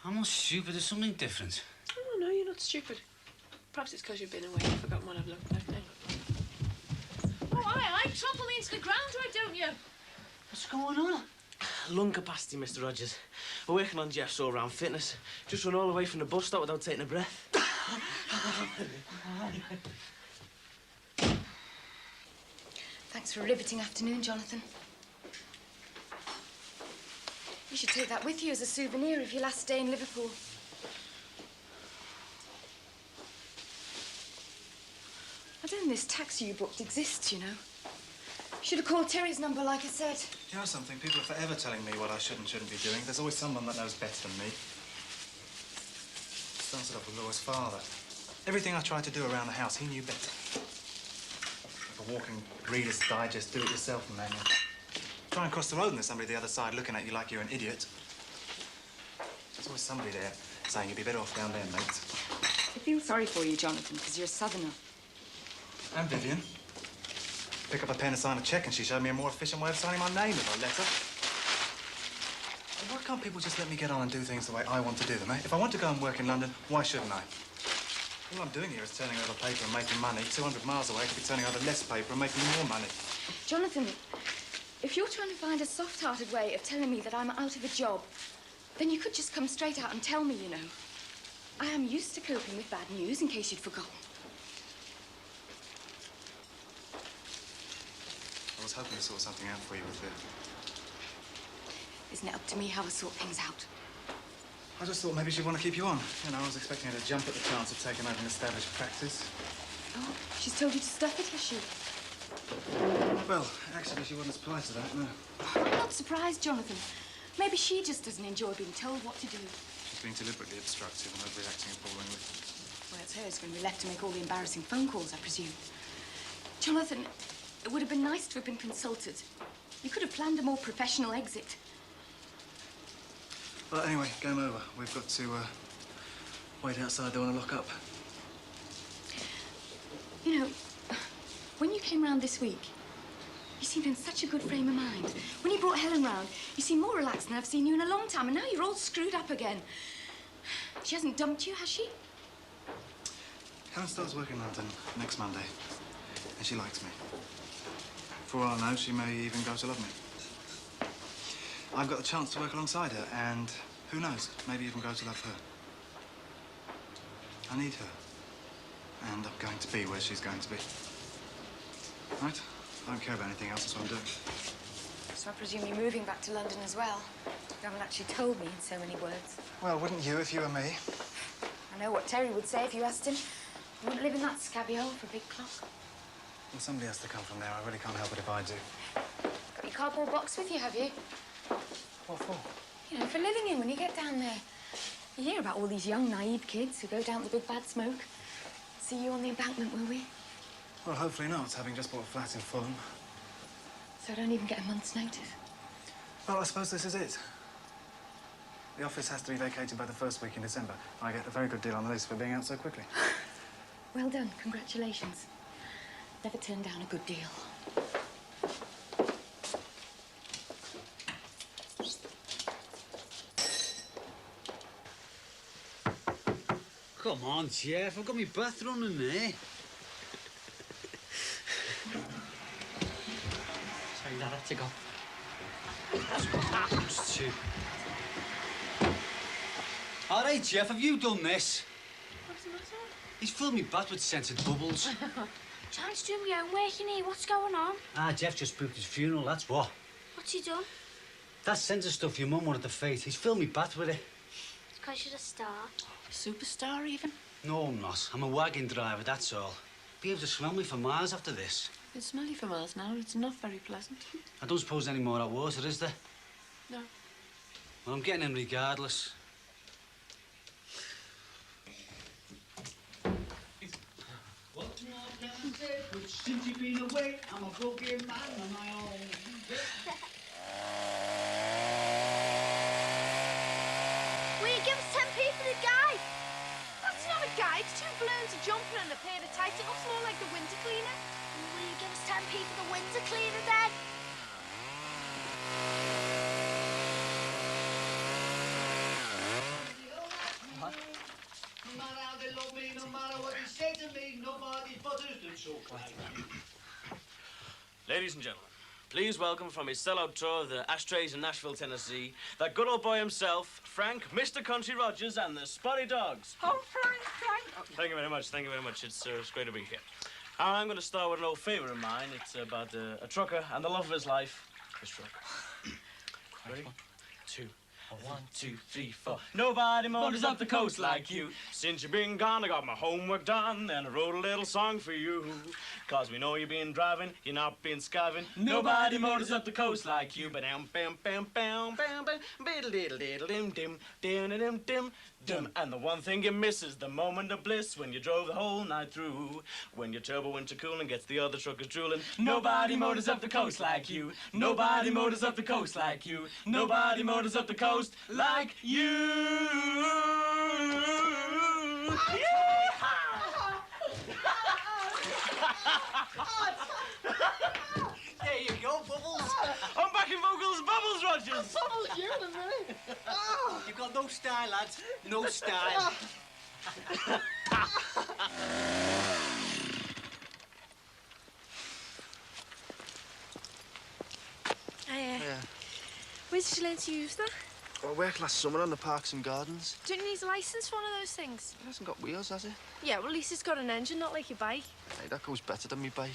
I'm not stupid. There's something different. Oh, no, you're not stupid. Perhaps it's because you've been away. You've forgotten what I've looked like now. Oh, aye, trouble me into the ground, right, don't you? What's going on? Lung capacity, Mr. Rogers. We're working on Jeff's all-round fitness. Just run all the way from the bus stop without taking a breath. Thanks for a riveting afternoon, Jonathan. You should take that with you as a souvenir of your last day in Liverpool. I don't think this taxi you booked exists, you know. Should have called Terry's number, like I said. You know something? People are forever telling me what I should and shouldn't be doing. There's always someone that knows better than me. Started off with Laura's father. Everything I tried to do around the house, he knew better. Like a walking Reader's Digest, do-it-yourself manual. Try and cross the road and there's somebody the other side looking at you like you're an idiot. There's always somebody there saying you'd be better off down there, mate. I feel sorry for you, Jonathan, because you're a southerner. And Vivian. Pick up a pen and sign a cheque, and she showed me a more efficient way of signing my name with a letter. Why can't people just let me get on and do things the way I want to do them, eh? If I want to go and work in London, why shouldn't I? All I'm doing here is turning over paper and making money. 200 miles away, I could be turning over less paper and making more money. Jonathan, if you're trying to find a soft-hearted way of telling me that I'm out of a job, then you could just come straight out and tell me, you know. I am used to coping with bad news, in case you'd forgotten. I was hoping to sort something out for you with Viv. Isn't it up to me how I sort things out? I just thought maybe she'd want to keep you on. You know, I was expecting her to jump at the chance of taking over an established practice. Oh, she's told you to stuff it, has she? Well, actually, she wasn't as polite as that, no. I'm not surprised, Jonathan. Maybe she just doesn't enjoy being told what to do. She's being deliberately obstructive and overreacting appallingly. Well, it's hers going to be left to make all the embarrassing phone calls, I presume. Jonathan, it would have been nice to have been consulted. You could have planned a more professional exit. Well, anyway, game over. We've got to wait outside. They want to lock up. You know, when you came round this week, you seemed in such a good frame of mind. When you brought Helen round, you seemed more relaxed than I've seen you in a long time, and now you're all screwed up again. She hasn't dumped you, has she? Helen starts working in London next Monday, and she likes me. For all I know, she may even go to love me. I've got the chance to work alongside her, and who knows, maybe even go to love her. I need her, and I'm going to be where she's going to be. Right? I don't care about anything else, that's what I'm doing. So I presume you're moving back to London as well. You haven't actually told me in so many words. Well, wouldn't you if you were me? I know what Terry would say if you asked him. You wouldn't live in that scabby hole for a big clock. Well, somebody has to come from there. I really can't help it if I do. Got your cardboard box with you, have you? What for? You know, for living in when you get down there. You hear about all these young, naive kids who go down to the big bad smoke. See you on the embankment, will we? Well, hopefully not, having just bought a flat in Fulham. So I don't even get a month's notice. Well, I suppose this is it. The office has to be vacated by the first week in December. I get a very good deal on the lease for being out so quickly. Well done. Congratulations. Never turned down a good deal. Come on, Jeff. I've got my bath running there. Sorry, Dad, I had to go. All right, Jeff, have you done this? What's the matter? He's filled me bath with scented bubbles. Trying to do my own work in here. What's going on? Jeff just booked his funeral, that's what. What's he done? That scented stuff your mum wanted to fate. He's filled me bath with it. It's because you're a star. A superstar, even? No, I'm not. I'm a wagon driver, that's all. Be able to smell me for miles after this. You can smell you for miles now. It's not very pleasant. I don't suppose any more hot water, is there? No. Well, I'm getting in regardless. What more can I say? But since you've been away, I'm a broken man on my own. Will you give us 10p for the guide? That's not a guide. It's 2 balloons, a jumper and a pair of tights. It looks more like the winter cleaner. Will you give us 10p for the winter cleaner then? What? No matter how they love me, no matter what they say to me, nobody bothers them so quiet. Ladies and gentlemen, Please welcome from his sellout tour of the Ashtrays in Nashville, Tennessee, that good old boy himself, Frank, Mr. Country Rogers, and the Spotty Dogs. Oh, Frank! Oh, thank you very much, thank you very much. It's great to be here. I'm going to start with an old favourite of mine. It's about a trucker and the love of his life, his truck. Ready? 2. 1, 2, 3, 4. Nobody motors up the coast like you. Since you've been gone, I got my homework done, and I wrote a little song for you. 'Cause we know you've been driving, you're not been skiving. Nobody motors up the coast like you. Bam, bam, bam, bam, bam, bam, biddle diddle diddle dim dim dim dim dim dim. And the one thing you miss is the moment of bliss when you drove the whole night through. When your turbo winter cooling gets the other truckers drooling. Nobody motors up the coast like you. Nobody motors up the coast like you. Nobody motors up the coast like you. There you go, Bubbles. I'm back in vocals, Bubbles Rogers. Bubbles, you in a minute. Oh. You've got no style, lads. No style. Yeah. Where did you learn to use that? I worked last summer on the parks and gardens. Don't you need a licence for one of those things? It hasn't got wheels, has it? Yeah, well, at least it's got an engine, not like your bike. Hey, that goes better than me bike.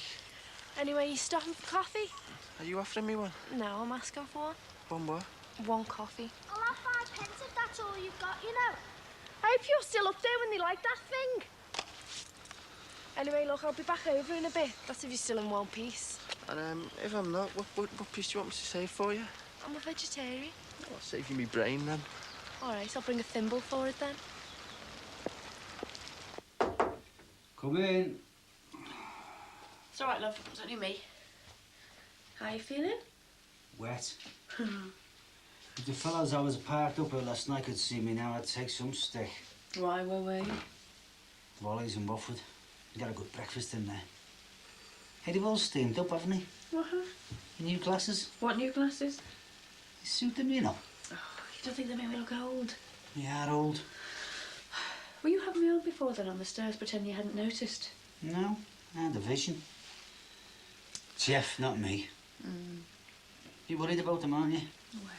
Anyway, you stopping for coffee? Are you offering me one? No, I'm asking for one. One what? One coffee. I'll have 5 pence if that's all you've got, you know. I hope you're still up there when they like that thing. Anyway, look, I'll be back over in a bit. That's if you're still in one piece. And if I'm not, what piece do you want me to save for you? I'm a vegetarian. I'll save you me brain then. All right, I'll bring a thimble for it then. Come in. It's all right, love. It's only me. How you feeling? Wet. If the fellows I was parked up with last night could see me now, I'd take some stick. Why, where were you? Wally's in Wofford. You got a good breakfast in there. Hey, they've all steamed up, haven't they? Uh-huh. Your new glasses? What new glasses? You suit them, you know. Oh, you don't think they make me look old? You are old. Were you having me on before then on the stairs, pretending you hadn't noticed? No, I had a vision. Jeff, not me. You worried about them, aren't you? Well,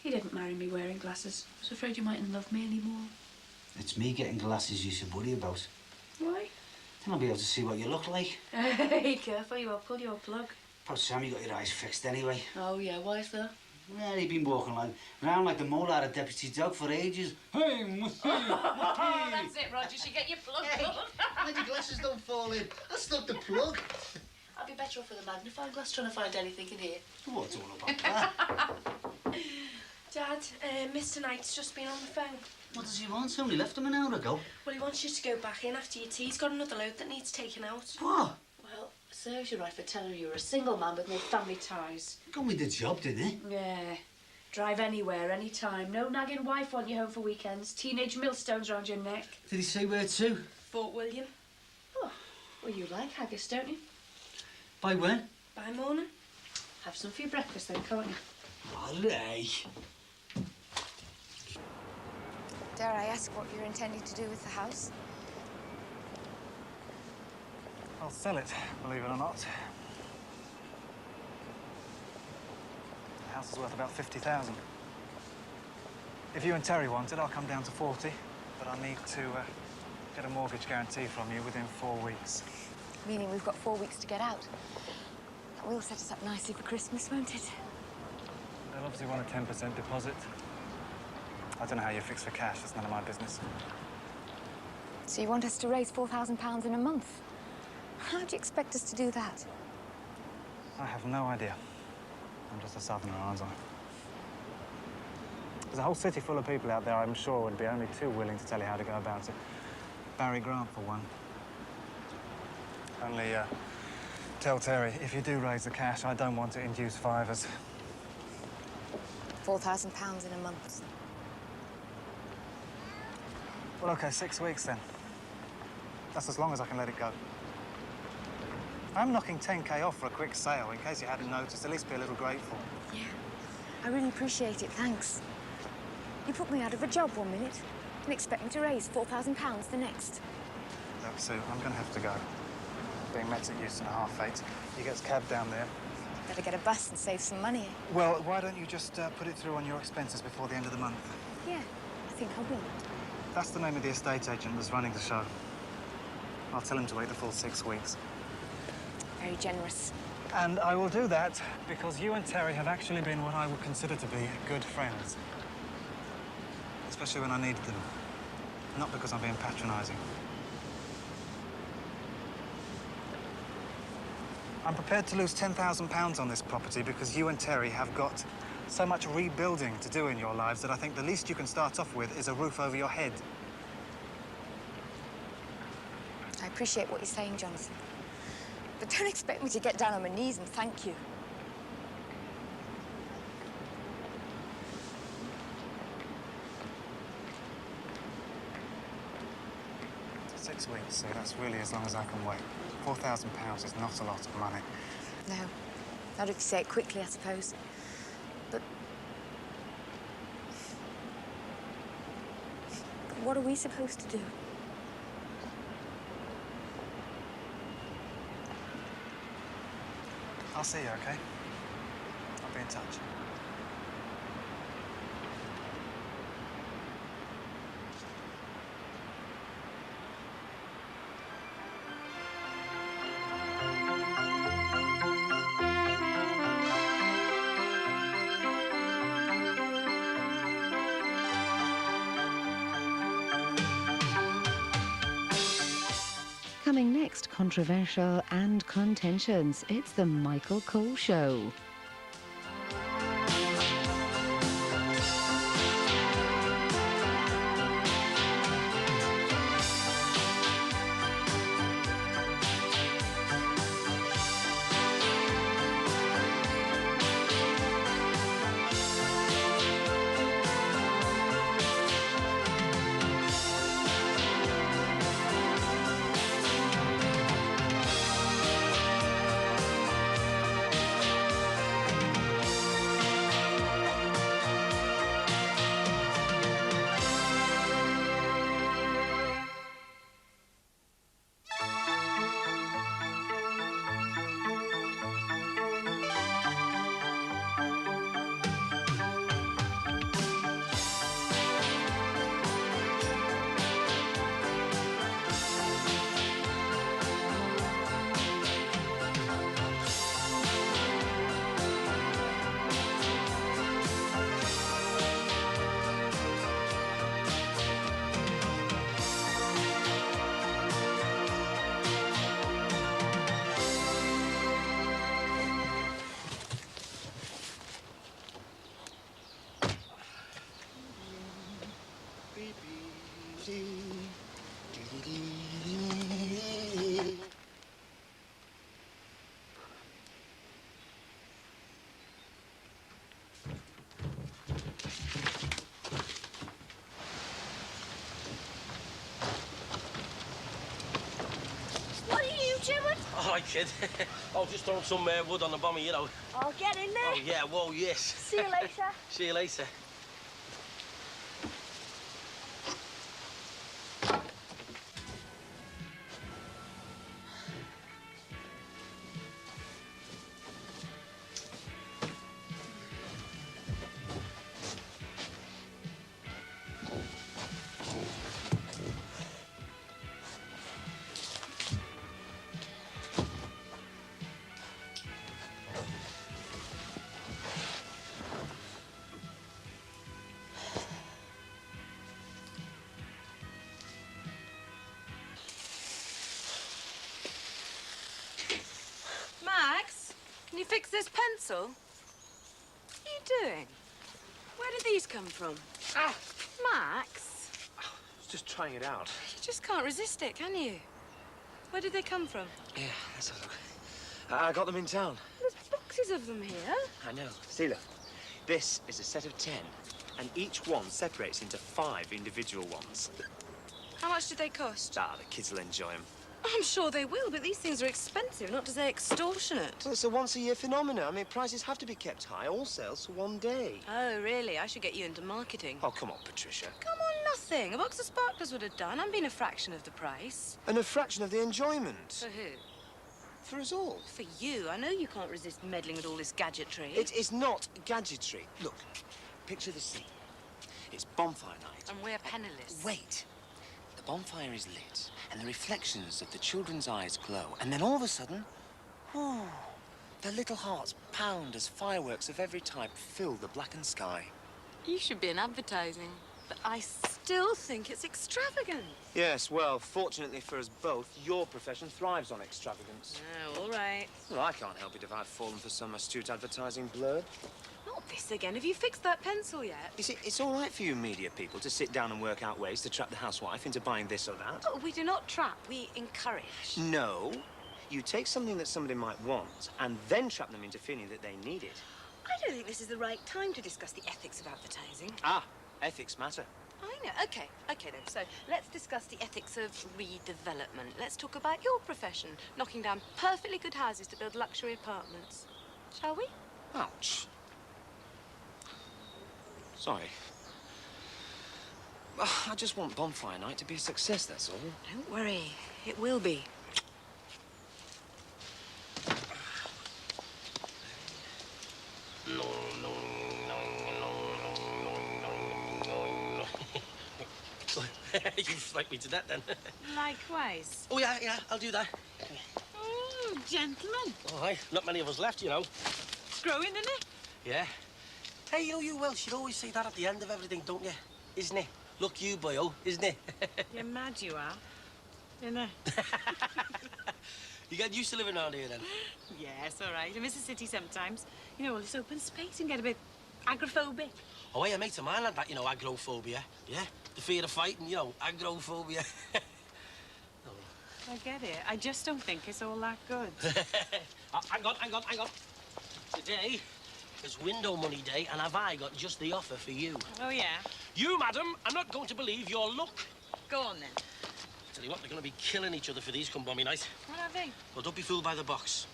he didn't marry me wearing glasses. I was afraid you mightn't love me anymore. It's me getting glasses you should worry about. Why? Then I'll be able to see what you look like. Hey, careful, you will pull your plug. Poor Sam, you got your eyes fixed anyway. Oh, yeah, why is that? Well, he'd been walking around like the mole out of Deputy Dog for ages. Hey, monsieur! Oh, that's it, Roger. You get your plug. Hey, when your glasses don't fall in, that's not the plug. I'd be better off with a magnifying glass trying to find anything in here. What's all about that? Dad, Mr. Knight's just been on the phone. What does he want? He only left him an hour ago. Well, he wants you to go back in after your tea. He's got another load that needs taken out. What? Well, serves you right for telling her you're a single man with no family ties. Got me the job, didn't he? Yeah. Drive anywhere, anytime. No nagging wife want you home for weekends. Teenage millstones round your neck. Did he say where to? Fort William. Oh, well, you like haggis, don't you? By when? By morning. Have some for your breakfast then, can't you? All right. Dare I ask what you're intending to do with the house? I'll sell it, believe it or not. The house is worth about 50,000. If you and Terry want it, I'll come down to 40, but I need to get a mortgage guarantee from you within 4 weeks. Meaning we've got 4 weeks to get out. That will set us up nicely for Christmas, won't it? They'll obviously want a 10% deposit. I don't know how you fix for cash. That's none of my business. So you want us to raise £4,000 in a month? How do you expect us to do that? I have no idea. I'm just a southerner, aren't I? There's a whole city full of people out there I'm sure would be only too willing to tell you how to go about it. Barry Grant, for one. Only, tell Terry, if you do raise the cash, I don't want to induce fivers. £4,000 in a month. Well, OK, 6 weeks, then. That's as long as I can let it go. I'm knocking 10K off for a quick sale, in case you hadn't noticed. At least be a little grateful. Yeah, I really appreciate it, thanks. You put me out of a job 1 minute and expect me to raise £4,000 the next. Look, Sue, I'm going to have to go. Being met at Euston at 8:30. He gets cab down there. Better get a bus and save some money. Well, why don't you just put it through on your expenses before the end of the month? Yeah, I think I will. That's the name of the estate agent that's running the show. I'll tell him to wait the full 6 weeks. Very generous. And I will do that because you and Terry have actually been what I would consider to be good friends. Especially when I needed them. Not because I'm being patronising. I'm prepared to lose £10,000 on this property because you and Terry have got so much rebuilding to do in your lives that I think the least you can start off with is a roof over your head. I appreciate what you're saying, Jonathan. But don't expect me to get down on my knees and thank you. 6 weeks, so that's really as long as I can wait. £4,000 is not a lot of money. No. Not if you say it quickly, I suppose. But what are we supposed to do? I'll see you, okay? I'll be in touch. Coming next, controversial and contentious. It's the Michael Cole Show. What are you doing? All right, kid. I'll just throw some wood on the bomber, you know. I'll get in there. Oh, yeah, whoa, yes. See you later. See you later. Max, can you fix this pencil? What are you doing? Where did these come from? Ah! Max, I was just trying it out. you just can't resist it, can you? Where did they come from? Yeah, let's have a look. I got them in town. There's boxes of them here. I know. See, look. This is a set of 10, and each one separates into 5 individual ones. How much did they cost? Ah, the kids will enjoy them. I'm sure they will, but these things are expensive, not to say extortionate. Well, it's a once-a-year phenomenon. I mean, prices have to be kept high. All sales for one day. Oh, really? I should get you into marketing. Oh, come on, Patricia. Come on, nothing. A box of sparklers would have done. I'm being a fraction of the price. And a fraction of the enjoyment. For who? For us all. For you. I know you can't resist meddling with all this gadgetry. It's not gadgetry. Look, picture the scene. It's bonfire night. And we're penniless. Wait. The bonfire is lit, and the reflections of the children's eyes glow. And then all of a sudden, oh, their little hearts pound as fireworks of every type fill the blackened sky. You should be in advertising. But I still think it's extravagant. Yes, well, fortunately for us both, your profession thrives on extravagance. Oh, all right. Well, I can't help it if I've fallen for some astute advertising blurb. Not this again. Have you fixed that pencil yet? You see, it's all right for you media people to sit down and work out ways to trap the housewife into buying this or that. Oh, we do not trap. We encourage. No. You take something that somebody might want and then trap them into feeling that they need it. I don't think this is the right time to discuss the ethics of advertising. Ah, ethics matter. I know. Okay then. So let's discuss the ethics of redevelopment. Let's talk about your profession, knocking down perfectly good houses to build luxury apartments. Shall we? Ouch. Sorry. I just want bonfire night to be a success, that's all. Don't worry. It will be. You frightened me to death, then. Likewise. Oh, yeah, I'll do that. Oh, gentlemen. All right, not many of us left, you know. It's growing, isn't it? Yeah. Hey, you Welsh, you always say that at the end of everything, don't you? Isn't it? Look you, boyo, isn't it? You're mad, you are. Isn't it? You get used to living around here, then? Yes, all right. I miss the city sometimes. You know, all this open space and get a bit agrophobic. Oh, yeah, mates of mine like that, you know, agrophobia. Yeah, the fear of fighting, you know, agrophobia. I get it. I just don't think it's all that good. Hang on. Today is window money day, and have I got just the offer for you. Oh, yeah? You, madam, are not going to believe your luck. Go on, then. Tell you what, they're going to be killing each other for these come Bommy night. What are they? Well, don't be fooled by the box.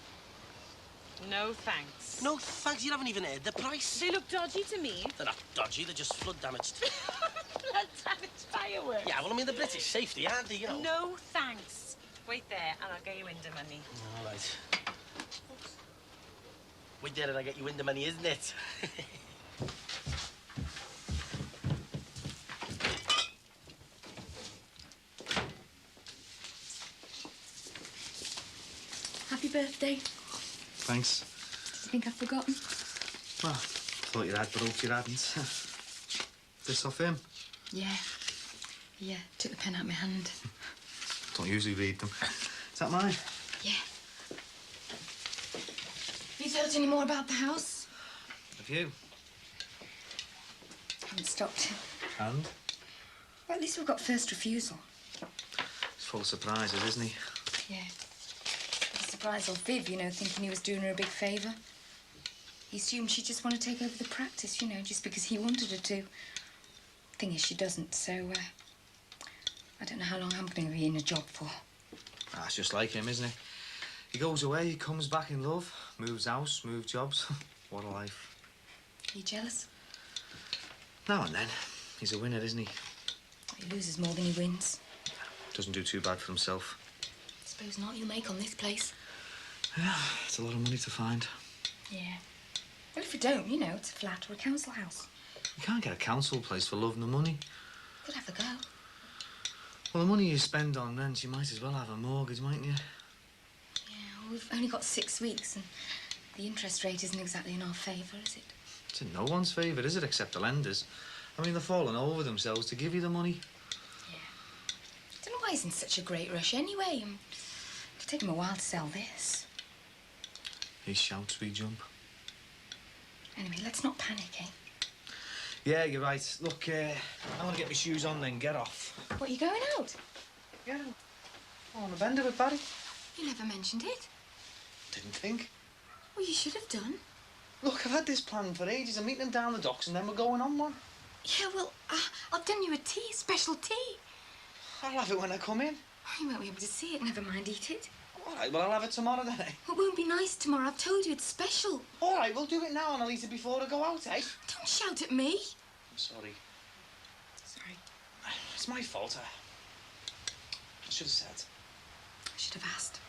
No, thanks. No, thanks. You haven't even heard the price. They look dodgy to me. They're not dodgy. They're just flood damaged. Flood damaged fireworks. Yeah, well, I mean, the British safety, aren't they, you know? No, thanks. Wait there, and I'll get you into money. All right. Wait there and I get you into money, isn't it? Happy birthday. Thanks. Do you think I've forgotten? Well, thought you had, but hoped you hadn't. This off him? Yeah. Yeah, took the pen out of my hand. Don't usually read them. Is that mine? Yeah. Have you thought any more about the house? Have you? Haven't stopped. And? Well, at least we've got first refusal. He's full of surprises, isn't he? Yeah. The surprise of Viv, you know, thinking he was doing her a big favour. He assumed she'd just want to take over the practice, you know, just because he wanted her to. Thing is, she doesn't, so, I don't know how long I'm going to be in a job for. That's just like him, isn't it? He goes away, he comes back in love, moves house, moves jobs. What a life. Are you jealous? Now and then. He's a winner, isn't he? He loses more than he wins. Doesn't do too bad for himself. Suppose not, you make on this place. Yeah, it's a lot of money to find. Yeah. Well, if you don't, you know, it's a flat or a council house. You can't get a council place for love nor money. Could have a go. Well, the money you spend on rent, you might as well have a mortgage, mightn't you? Yeah, well, we've only got 6 weeks, and the interest rate isn't exactly in our favour, is it? It's in no one's favour, is it, except the lenders? I mean, they're falling over themselves to give you the money. Yeah. I don't know why he's in such a great rush anyway. It'll take him a while to sell this. He shouts, we jump. Anyway, let's not panic, eh? Yeah, you're right. Look, I want to get my shoes on, then get off. What, you going out? Yeah. Oh, on a bender with Barry. You never mentioned it. Didn't think. Well, you should have done. Look, I've had this plan for ages. I'm meeting him down the docks and then we're going on one. Yeah, well, I've done you a tea, special tea. I'll have it when I come in. You won't be able to see it, never mind, eat it. All right, well, I'll have it tomorrow then, eh? It won't be nice tomorrow, I've told you, it's special. All right, we'll do it now and I'll eat it before I go out, eh? Don't shout at me. I'm sorry. Sorry. It's my fault. I should have said. I should have asked.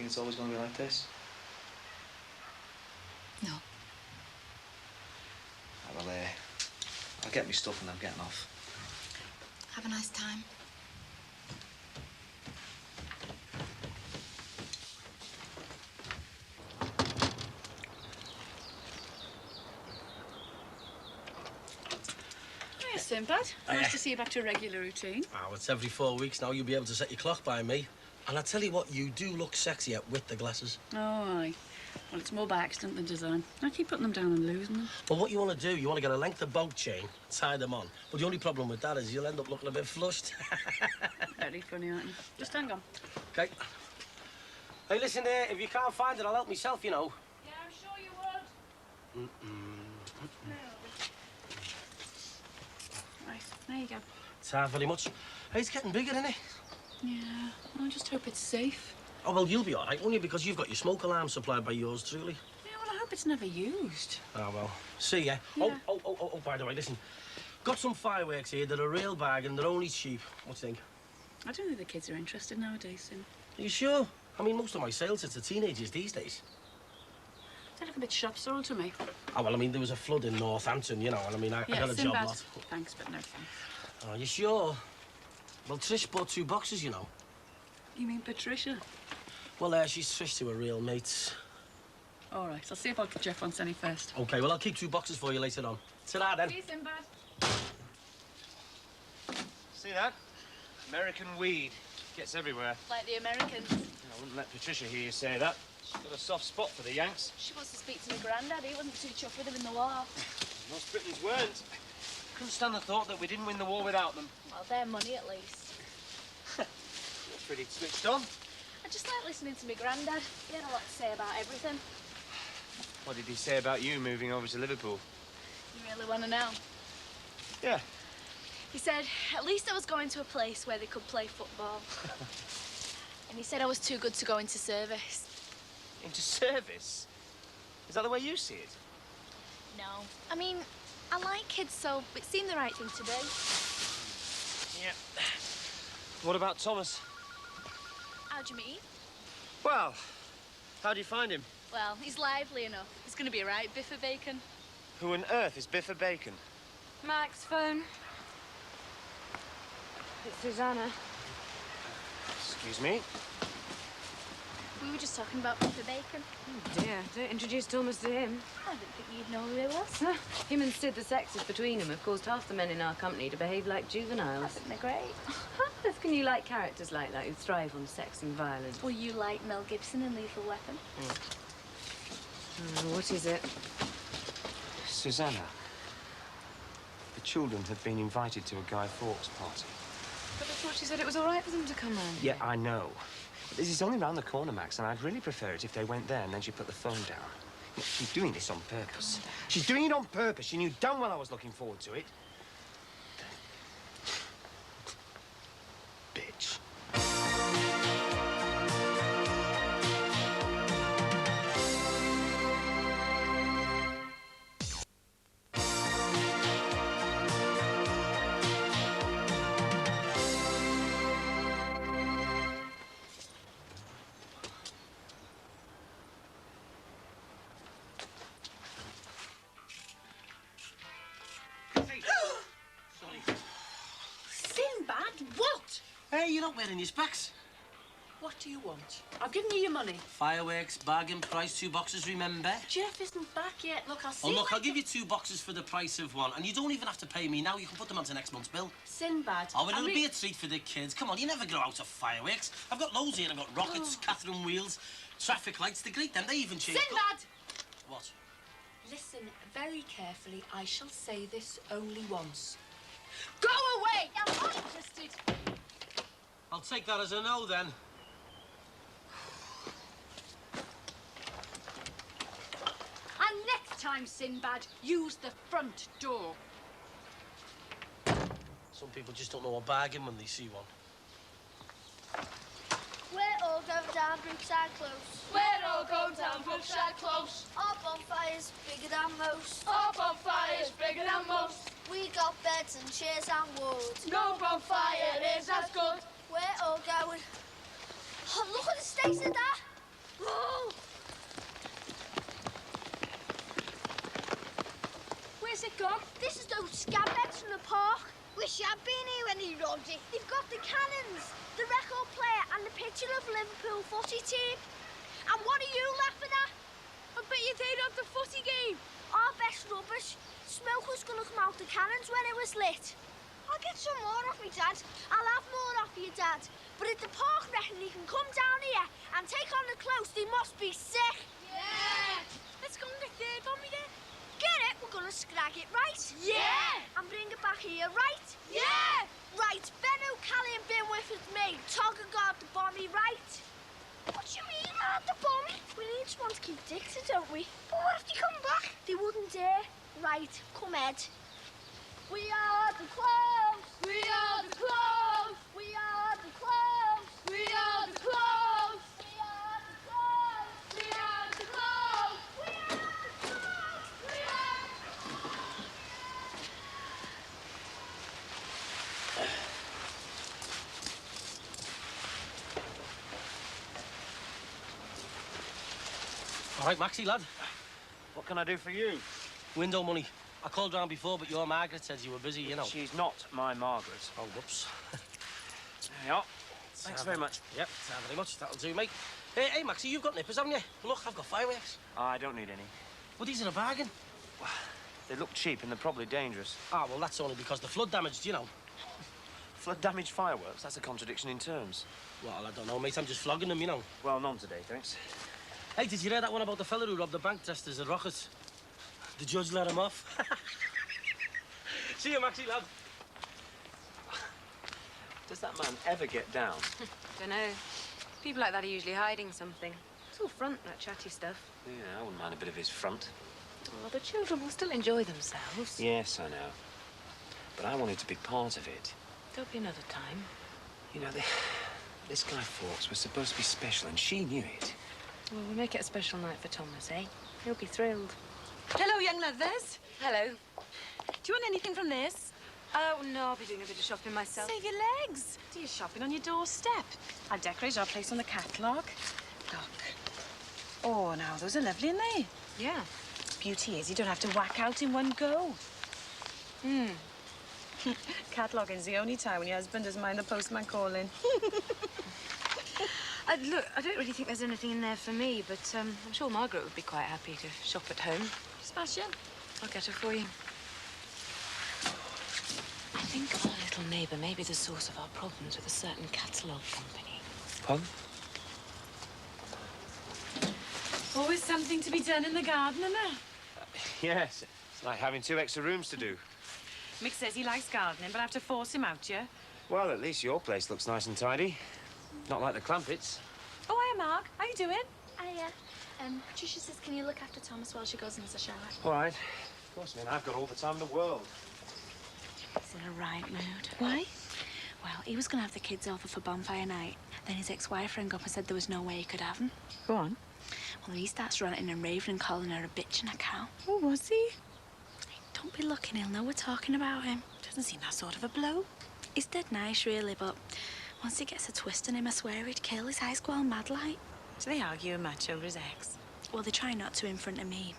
think it's always going to be like this? No. Well, I'll get me stuff and I'm getting off. Have a nice time. Hiya, Sinbad. Nice to see you back to a regular routine. Oh, it's every 4 weeks now. You'll be able to set your clock by me. And I tell you what, you do look sexier with the glasses. Oh, aye. Well, it's more by accident than design. I keep putting them down and losing them. Well, what you want to do, you want to get a length of boat chain, tie them on. But the only problem with that is you'll end up looking a bit flushed. Very funny, aren't you? Just hang on. OK. Hey, listen there, if you can't find it, I'll help myself, you know. Yeah, I'm sure you would. Right, there you go. Thanks very much. Hey, it's getting bigger, isn't it? Yeah, I just hope it's safe. Oh, well, you'll be all right, won't you? Because you've got your smoke alarm supplied by yours truly. Yeah, well, I hope it's never used. Oh, well. See ya. Yeah. Oh, by the way, listen. Got some fireworks here that are real bag and they're only cheap. What do you think? I don't think the kids are interested nowadays, Sim. Are you sure? I mean, most of my sales are to teenagers these days. They look a bit shop sold to me. Oh, well, I mean, there was a flood in Northampton, you know, and I mean, I Yeah, got a job Sinbad. lot. Thanks, but no thanks. Oh, you sure? Well, Trish bought 2 boxes, you know. You mean Patricia? Well, she's Trish to her real mates. All right, I'll see if Jeff wants any first. OK, well, I'll keep 2 boxes for you later on. Ta-ra, then. See you, Sinbad. See that? American weed. Gets everywhere. Like the Americans. I wouldn't let Patricia hear you say that. She's got a soft spot for the Yanks. She wants to speak to my granddad. He wasn't too chuffed with him in the war. Most Britons weren't. Couldn't stand the thought that we didn't win the war without them. Well, their money at least. You're pretty switched on. I just like listening to my granddad. He had a lot to say about everything. What did he say about you moving over to Liverpool? You really want to know? Yeah. He said, at least I was going to a place where they could play football. And he said I was too good to go into service. Into service? Is that the way you see it? No. I mean, I like kids, so it seemed the right thing to do. Yeah. What about Thomas? How do you mean? Well, how do you find him? Well, he's lively enough. He's going to be a right biffa bacon. Who on earth is Biffa Bacon? Mike's phone. It's Susanna. Excuse me? We were just talking about biffa bacon. Oh dear, don't introduce Thomas to him. I didn't think you'd know who he was. Him and Sid, the sexist between them, have caused half the men in our company to behave like I juveniles. think they're great. How can you like characters like that who thrive on sex and violence? Well, you like Mel Gibson in Lethal Weapon. What is it? Susanna. The children have been invited to a Guy Fawkes party. But I thought she said it was all right for them to come round. Yeah, I know. But this is only round the corner, Max, and I'd really prefer it if they went there and then she put the phone down. Look, she's doing this on purpose. She's doing it on purpose. She knew damn well I was looking forward to it. Bitch. Sinbad, what? Hey, you're not wearing your specs. What do you want? I've given you your money. Fireworks, bargain price, 2 boxes, remember? Jeff isn't back yet. Look, I'll see. Oh, look, I'll give you 2 boxes for the price of 1, and you don't even have to pay me now. You can put them onto next month's bill. Sinbad. Oh, well, it'll be a treat for the kids. Come on, you never grow out of fireworks. I've got loads here. I've got rockets, Catherine wheels, traffic lights. They're great, then. They even change. Sinbad! What? Listen very carefully. I shall say this only once. Go away! I'm not interested. I'll take that as a no, then. And next time, Sinbad, use the front door. Some people just don't know a bargain when they see one. We're all going down Brookside Close. We're all going down Brookside Close. Our bonfire's bigger than most. Our bonfire's bigger than most. We got beds and chairs and wood. No bonfire is as good. We're all going... Oh, look at the state of that. Oh! Where's it gone? This is those scabbags from the park. Wish I'd been here when he robbed it. They've got the cannons, the record player and the picture of Liverpool footy team. And what are you laughing at? I bet you they'd have the footy game. Our best rubbish. Smoke was going to come out the cannons when it was lit. I'll get some more off me, Dad. I'll have more off you, Dad. But if the park reckon he can come down here and take on the close, they must be sick. Yeah! Let's go and get third on me then. Get it? We're going to scrag it, right? Yeah! And bring it back here, right? Yeah! Right, Benno, Callie and Binworth with me. Tog and guard the bommy, right? What do you mean, guard the bommy? We need someone to keep Dixie, don't we? But what if they come back? They wouldn't dare. Right, come, Ed. We are the clothes! We are the clothes! We are the clothes! We are the clothes! We are the clothes! We are the clothes! We are the clothes! We are All right, Maxie, lad. What can I do for you? Window money. I called round before, but your Margaret said you were busy, you know. She's not my Margaret. Oh, whoops. There you are. Thanks very much. Yep, thanks very much. That'll do, mate. Hey, Maxie, you've got nippers, haven't you? Look, I've got fireworks. I don't need any. Well, these are a bargain. They look cheap and they're probably dangerous. Ah, well, that's only because the flood damaged, you know. Flood-damaged fireworks? That's a contradiction in terms. Well, I don't know, mate. I'm just flogging them, you know. Well, none today, thanks. Hey, did you hear that one about the fella who robbed the bank dressed as a rocket? The judge let him off. See you, Maxie, lad. Does that man ever get down? Dunno. People like that are usually hiding something. It's all front, that chatty stuff. Yeah, I wouldn't mind a bit of his front. Well, the children will still enjoy themselves. Yes, I know. But I wanted to be part of it. There'll be another time. You know, this guy Fawkes was supposed to be special, and she knew it. Well, we'll make it a special night for Thomas, eh? He'll be thrilled. Hello, young lovers. Hello. Do you want anything from this? Oh, no, I'll be doing a bit of shopping myself. Save your legs. Do your shopping on your doorstep. I'll decorate our place on the catalogue. Look. Oh, now, those are lovely, aren't they? Yeah. Beauty is you don't have to whack out in one go. Cataloguing's the only time when your husband doesn't mind the postman calling. Look, I don't really think there's anything in there for me, but I'm sure Margaret would be quite happy to shop at home. Smash in. I'll get her for you. I think our little neighbour may be the source of our problems with a certain catalogue company. Pardon? Always something to be done in the garden, isn't there? Yes. It's like having 2 extra rooms to do. Mick says he likes gardening, but I have to force him out, yeah? Well, at least your place looks nice and tidy. Not like the Clampets. Oh, hiya, Mark. How you doing? Patricia says, can you look after Thomas while she goes into the shower? All right. Of course, I mean, I've got all the time in the world. He's in a right mood. Why? Well, he was going to have the kids over for bonfire night. Then his ex-wife rang up and said there was no way he could have them. Go on. Well, he starts ranting and raving and calling her a bitch and a cow. Oh, was he? Don't be looking, he'll know we're talking about him. Doesn't seem that sort of a blow. He's dead nice, really, but once he gets a twist on him, I swear he'd kill. His eyes go all mad like. So they argue much over his ex? Well, they try not to in front of me.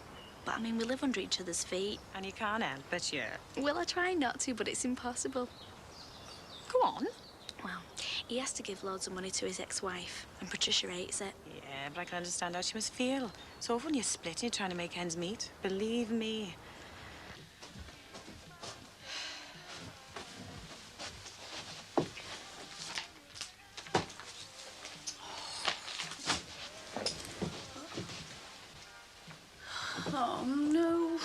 But, I mean, we live under each other's feet. And you can't help it, yeah? Well, I try not to, but it's impossible. Go on. Well, he has to give loads of money to his ex-wife, and Patricia hates it. Yeah, but I can understand how she must feel. So often you're split, you're trying to make ends meet. Believe me. Oh, no.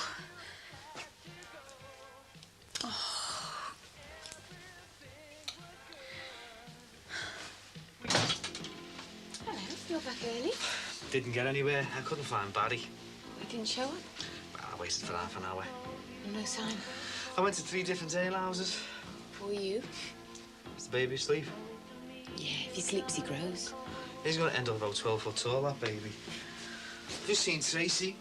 Hello, you're back early. Didn't get anywhere. I couldn't find Barry. You didn't show up? Well, I waited for half an hour. No sign. I went to 3 different alehouses. Who are you? Is the baby asleep? Yeah, if he sleeps, he grows. He's going to end up about 12 foot tall, that baby. Just seen Tracy.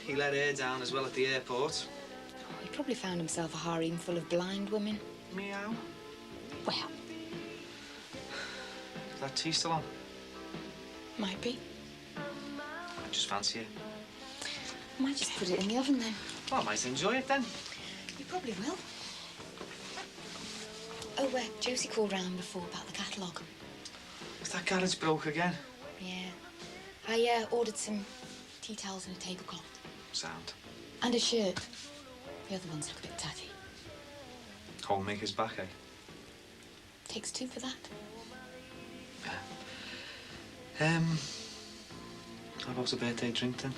He let her down as well at the airport. Oh, he probably found himself a harem full of blind women. Meow. Well, Is that tea still on? might be. just fancy it. I might just put it in the oven then. Well, I might enjoy it then. You probably will. Oh, Josie called round before about the catalogue. Was that garage broke again? Yeah. I ordered some tea towels and a tablecloth. Sound. And a shirt. The other ones look a bit tatty. Homemaker's back, eh? Takes two for that. How about a birthday drink then?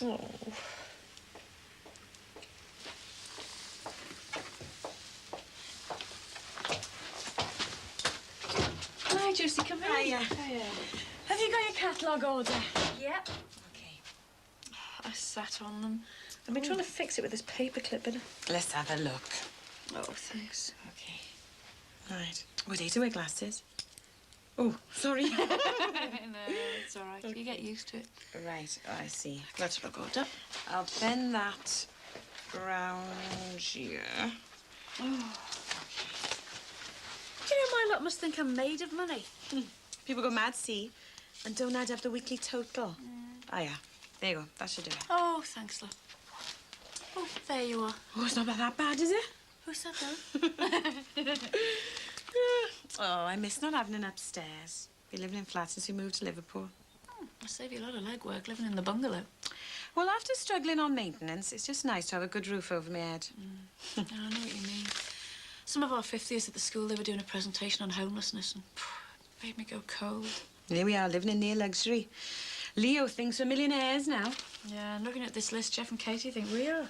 Oh. Hi, Josie, come in. Hiya. Hiya. Have you got your catalogue order? Yep. Okay. I sat on them. I've been trying to fix it with this paper clip, but... Let's have a look. Oh, thanks. Okay. Right. Would you to wear glasses? Oh, sorry. No, it's all right. You get used to it. Right, I see. Let's look order. I'll bend that round here. Oh. You know, my lot must think I'm made of money. People go mad, see, and don't add up the weekly total. Ah, yeah. There you go. That should do it. Oh, thanks, love. Oh, there you are. Oh, it's not that bad, is it? Who said that? Oh, I miss not having an upstairs. Been living in flats since we moved to Liverpool. I'll save you a lot of legwork living in the bungalow. Well, after struggling on maintenance, it's just nice to have a good roof over my head. I know what you mean. Some of our 50ers at the school, they were doing a presentation on homelessness and it made me go cold. Here we are, living in near luxury. Leo thinks we're millionaires now. Yeah, and looking at this list, Jeff and Katie think we are.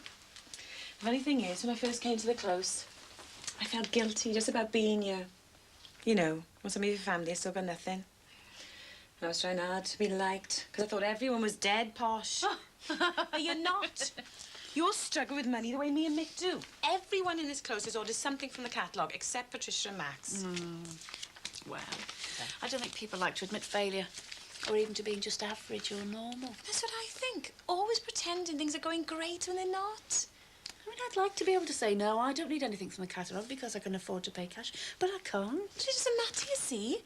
The funny thing is, when I first came to the close, I felt guilty just about being here. You know, when some of your family has still got nothing. And I was trying hard to be liked, because I thought everyone was dead posh. But you're not. You're struggling with money the way me and Mick do. Everyone in this close has ordered something from the catalogue, except Patricia and Max. Well, I don't think people like to admit failure, or even to being just average or normal. That's what I think. Always pretending things are going great when they're not. I mean, I'd like to be able to say, no, I don't need anything from the catalogue because I can afford to pay cash, but I can't. It doesn't matter, you see.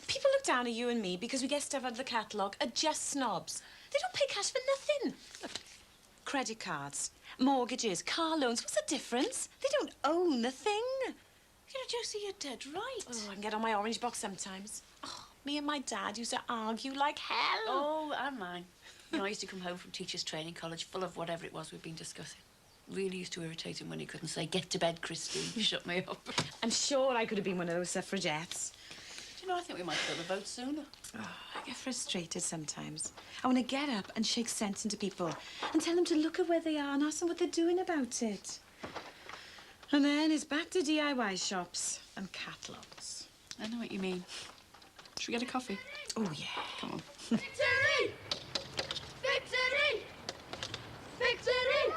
People look down at you and me because we get stuff out of the catalogue are just snobs. They don't pay cash for nothing. Look, credit cards, mortgages, car loans, what's the difference? They don't own the thing. You know, Josie, you're dead right. Oh, I can get on my orange box sometimes. Oh, me and my dad used to argue like hell. Oh, and mine. You know, I used to come home from teachers' training college full of whatever it was we'd been discussing. Really used to irritate him when he couldn't say, get to bed, Christine. Shut me up. I'm sure I could have been one of those suffragettes. Do you know, I think we might fill the vote sooner. Oh, I get frustrated sometimes. I want to get up and shake sense into people and tell them to look at where they are and ask them what they're doing about it. And then it's back to DIY shops and catalogues. I know what you mean. Should we get a coffee? Oh, yeah. Come on. Victory! Victory! Victory!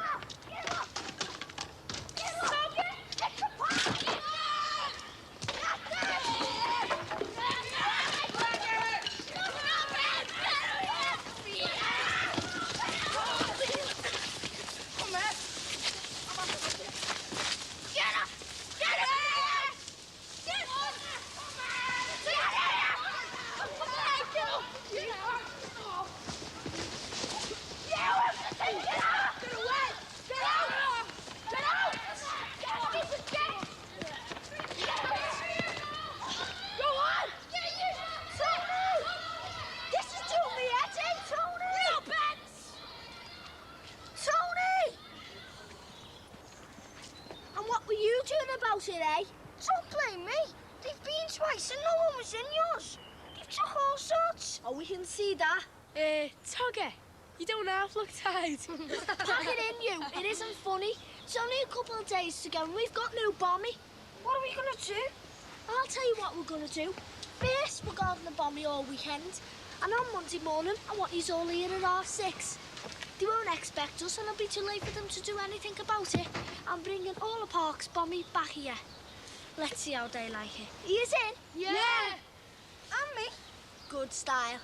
Eh? Don't blame me. They've been twice and no one was in yours. They've took all sorts. Oh, we can see that. Tugger, you don't half look tired. Pack it in, you. It isn't funny. It's only a couple of days to go and we've got no Bommy. What are we going to do? I'll tell you what we're going to do. First, we're going to Bommy all weekend. And on Monday morning, I want you all here at 6:30. They won't expect us and it'll be too late for them to do anything about it. I'm bringing all the Parks Bommy back here. Let's see how they like it. He is in? Yeah. And me. Good style.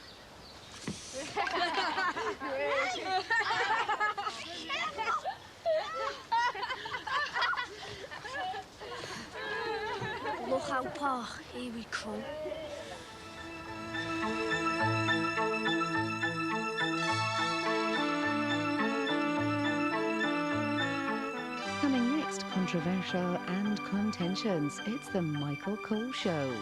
Look out, Pa. Here we come. Coming next, controversial and contentious. It's the Michael Cole Show.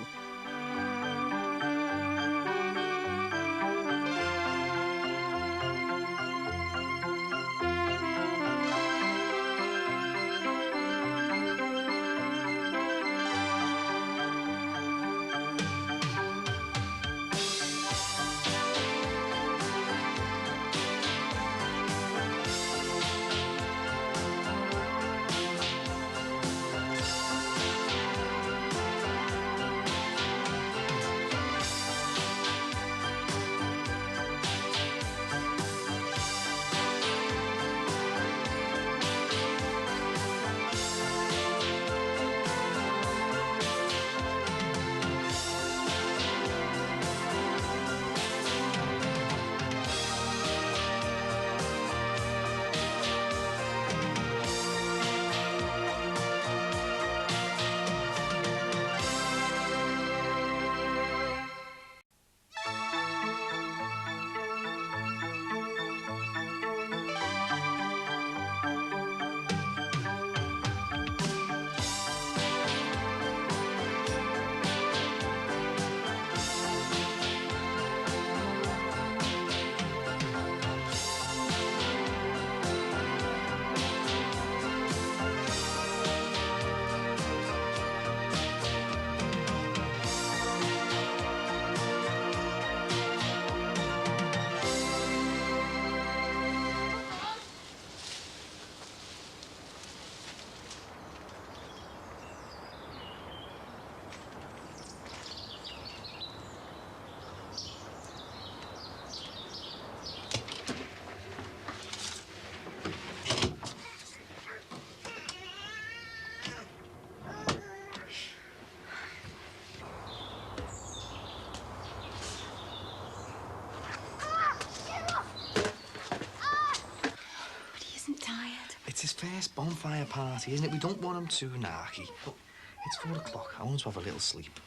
It's his first bonfire party, isn't it? We don't want him too narky. Look, it's 4 o'clock. I want to have a little sleep.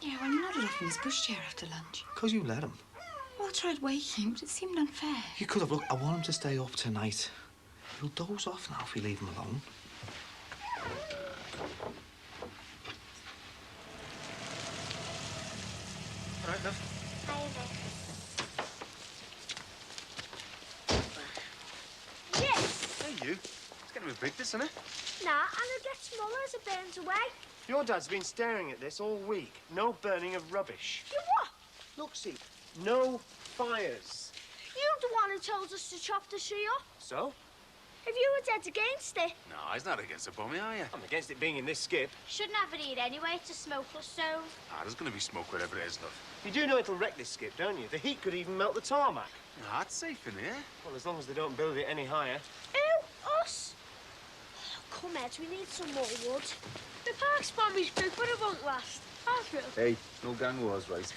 Yeah, well, you nodded off in his pushchair after lunch. 'Cause you let him. Well, I tried waking, but it seemed unfair. You could have. Look, I want him to stay up tonight. He'll doze off now if we leave him alone. All right, love. Yes! Hey, you. It's getting a bit big, this, isn't it? Nah, and it gets smaller as it burns away. Your dad's been staring at this all week. No burning of rubbish. You what? Look, see, no fires. You're the one who told us to chop the tree up. So? If you were dead against it. No, he's not against it, Bummy, are you? I'm against it being in this skip. Shouldn't have it here anyway. It's a smokeless stove. Ah, there's going to be smoke wherever it is, love. You do know it'll wreck this skip, don't you? The heat could even melt the tarmac. Ah, it's safe in here. Well, as long as they don't build it any higher. Who? Us? Oh, come, Ed, we need some more wood. The park's Bomby's big, but it won't last. Arthur. Hey, no gang wars, right?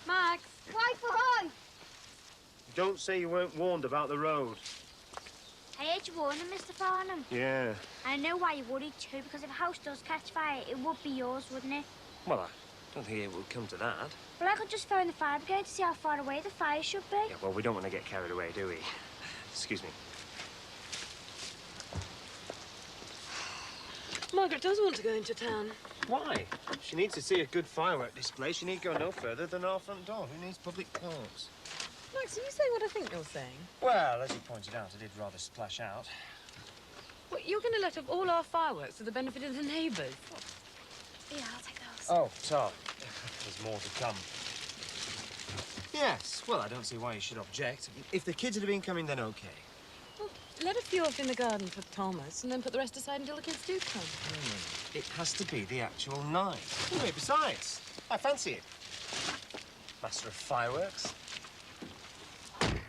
Max. Why for high? Don't say you weren't warned about the road. I heard you warning, Mr. Farnham. Yeah. I know why you're worried too, because if a house does catch fire, it would be yours, wouldn't it? Well, I don't think it will come to that. Well, I could just phone the fire brigade to see how far away the fire should be. Yeah, well, we don't want to get carried away, do we? Excuse me. Margaret does want to go into town. Why? She needs to see a good firework display. She need go no further than our front door. Who needs public parks? Max, are you saying what I think you're saying? Well, as you pointed out, it did rather splash out. What, you're going to let off all our fireworks for the benefit of the neighbours? Yeah, I'll take those. Oh, Tom. There's more to come. Yes, well, I don't see why you should object. If the kids had been coming, then OK. Well, let a few off in the garden for Thomas, and then put the rest aside until the kids do come. It has to be the actual night. Anyway, besides, I fancy it. Master of fireworks.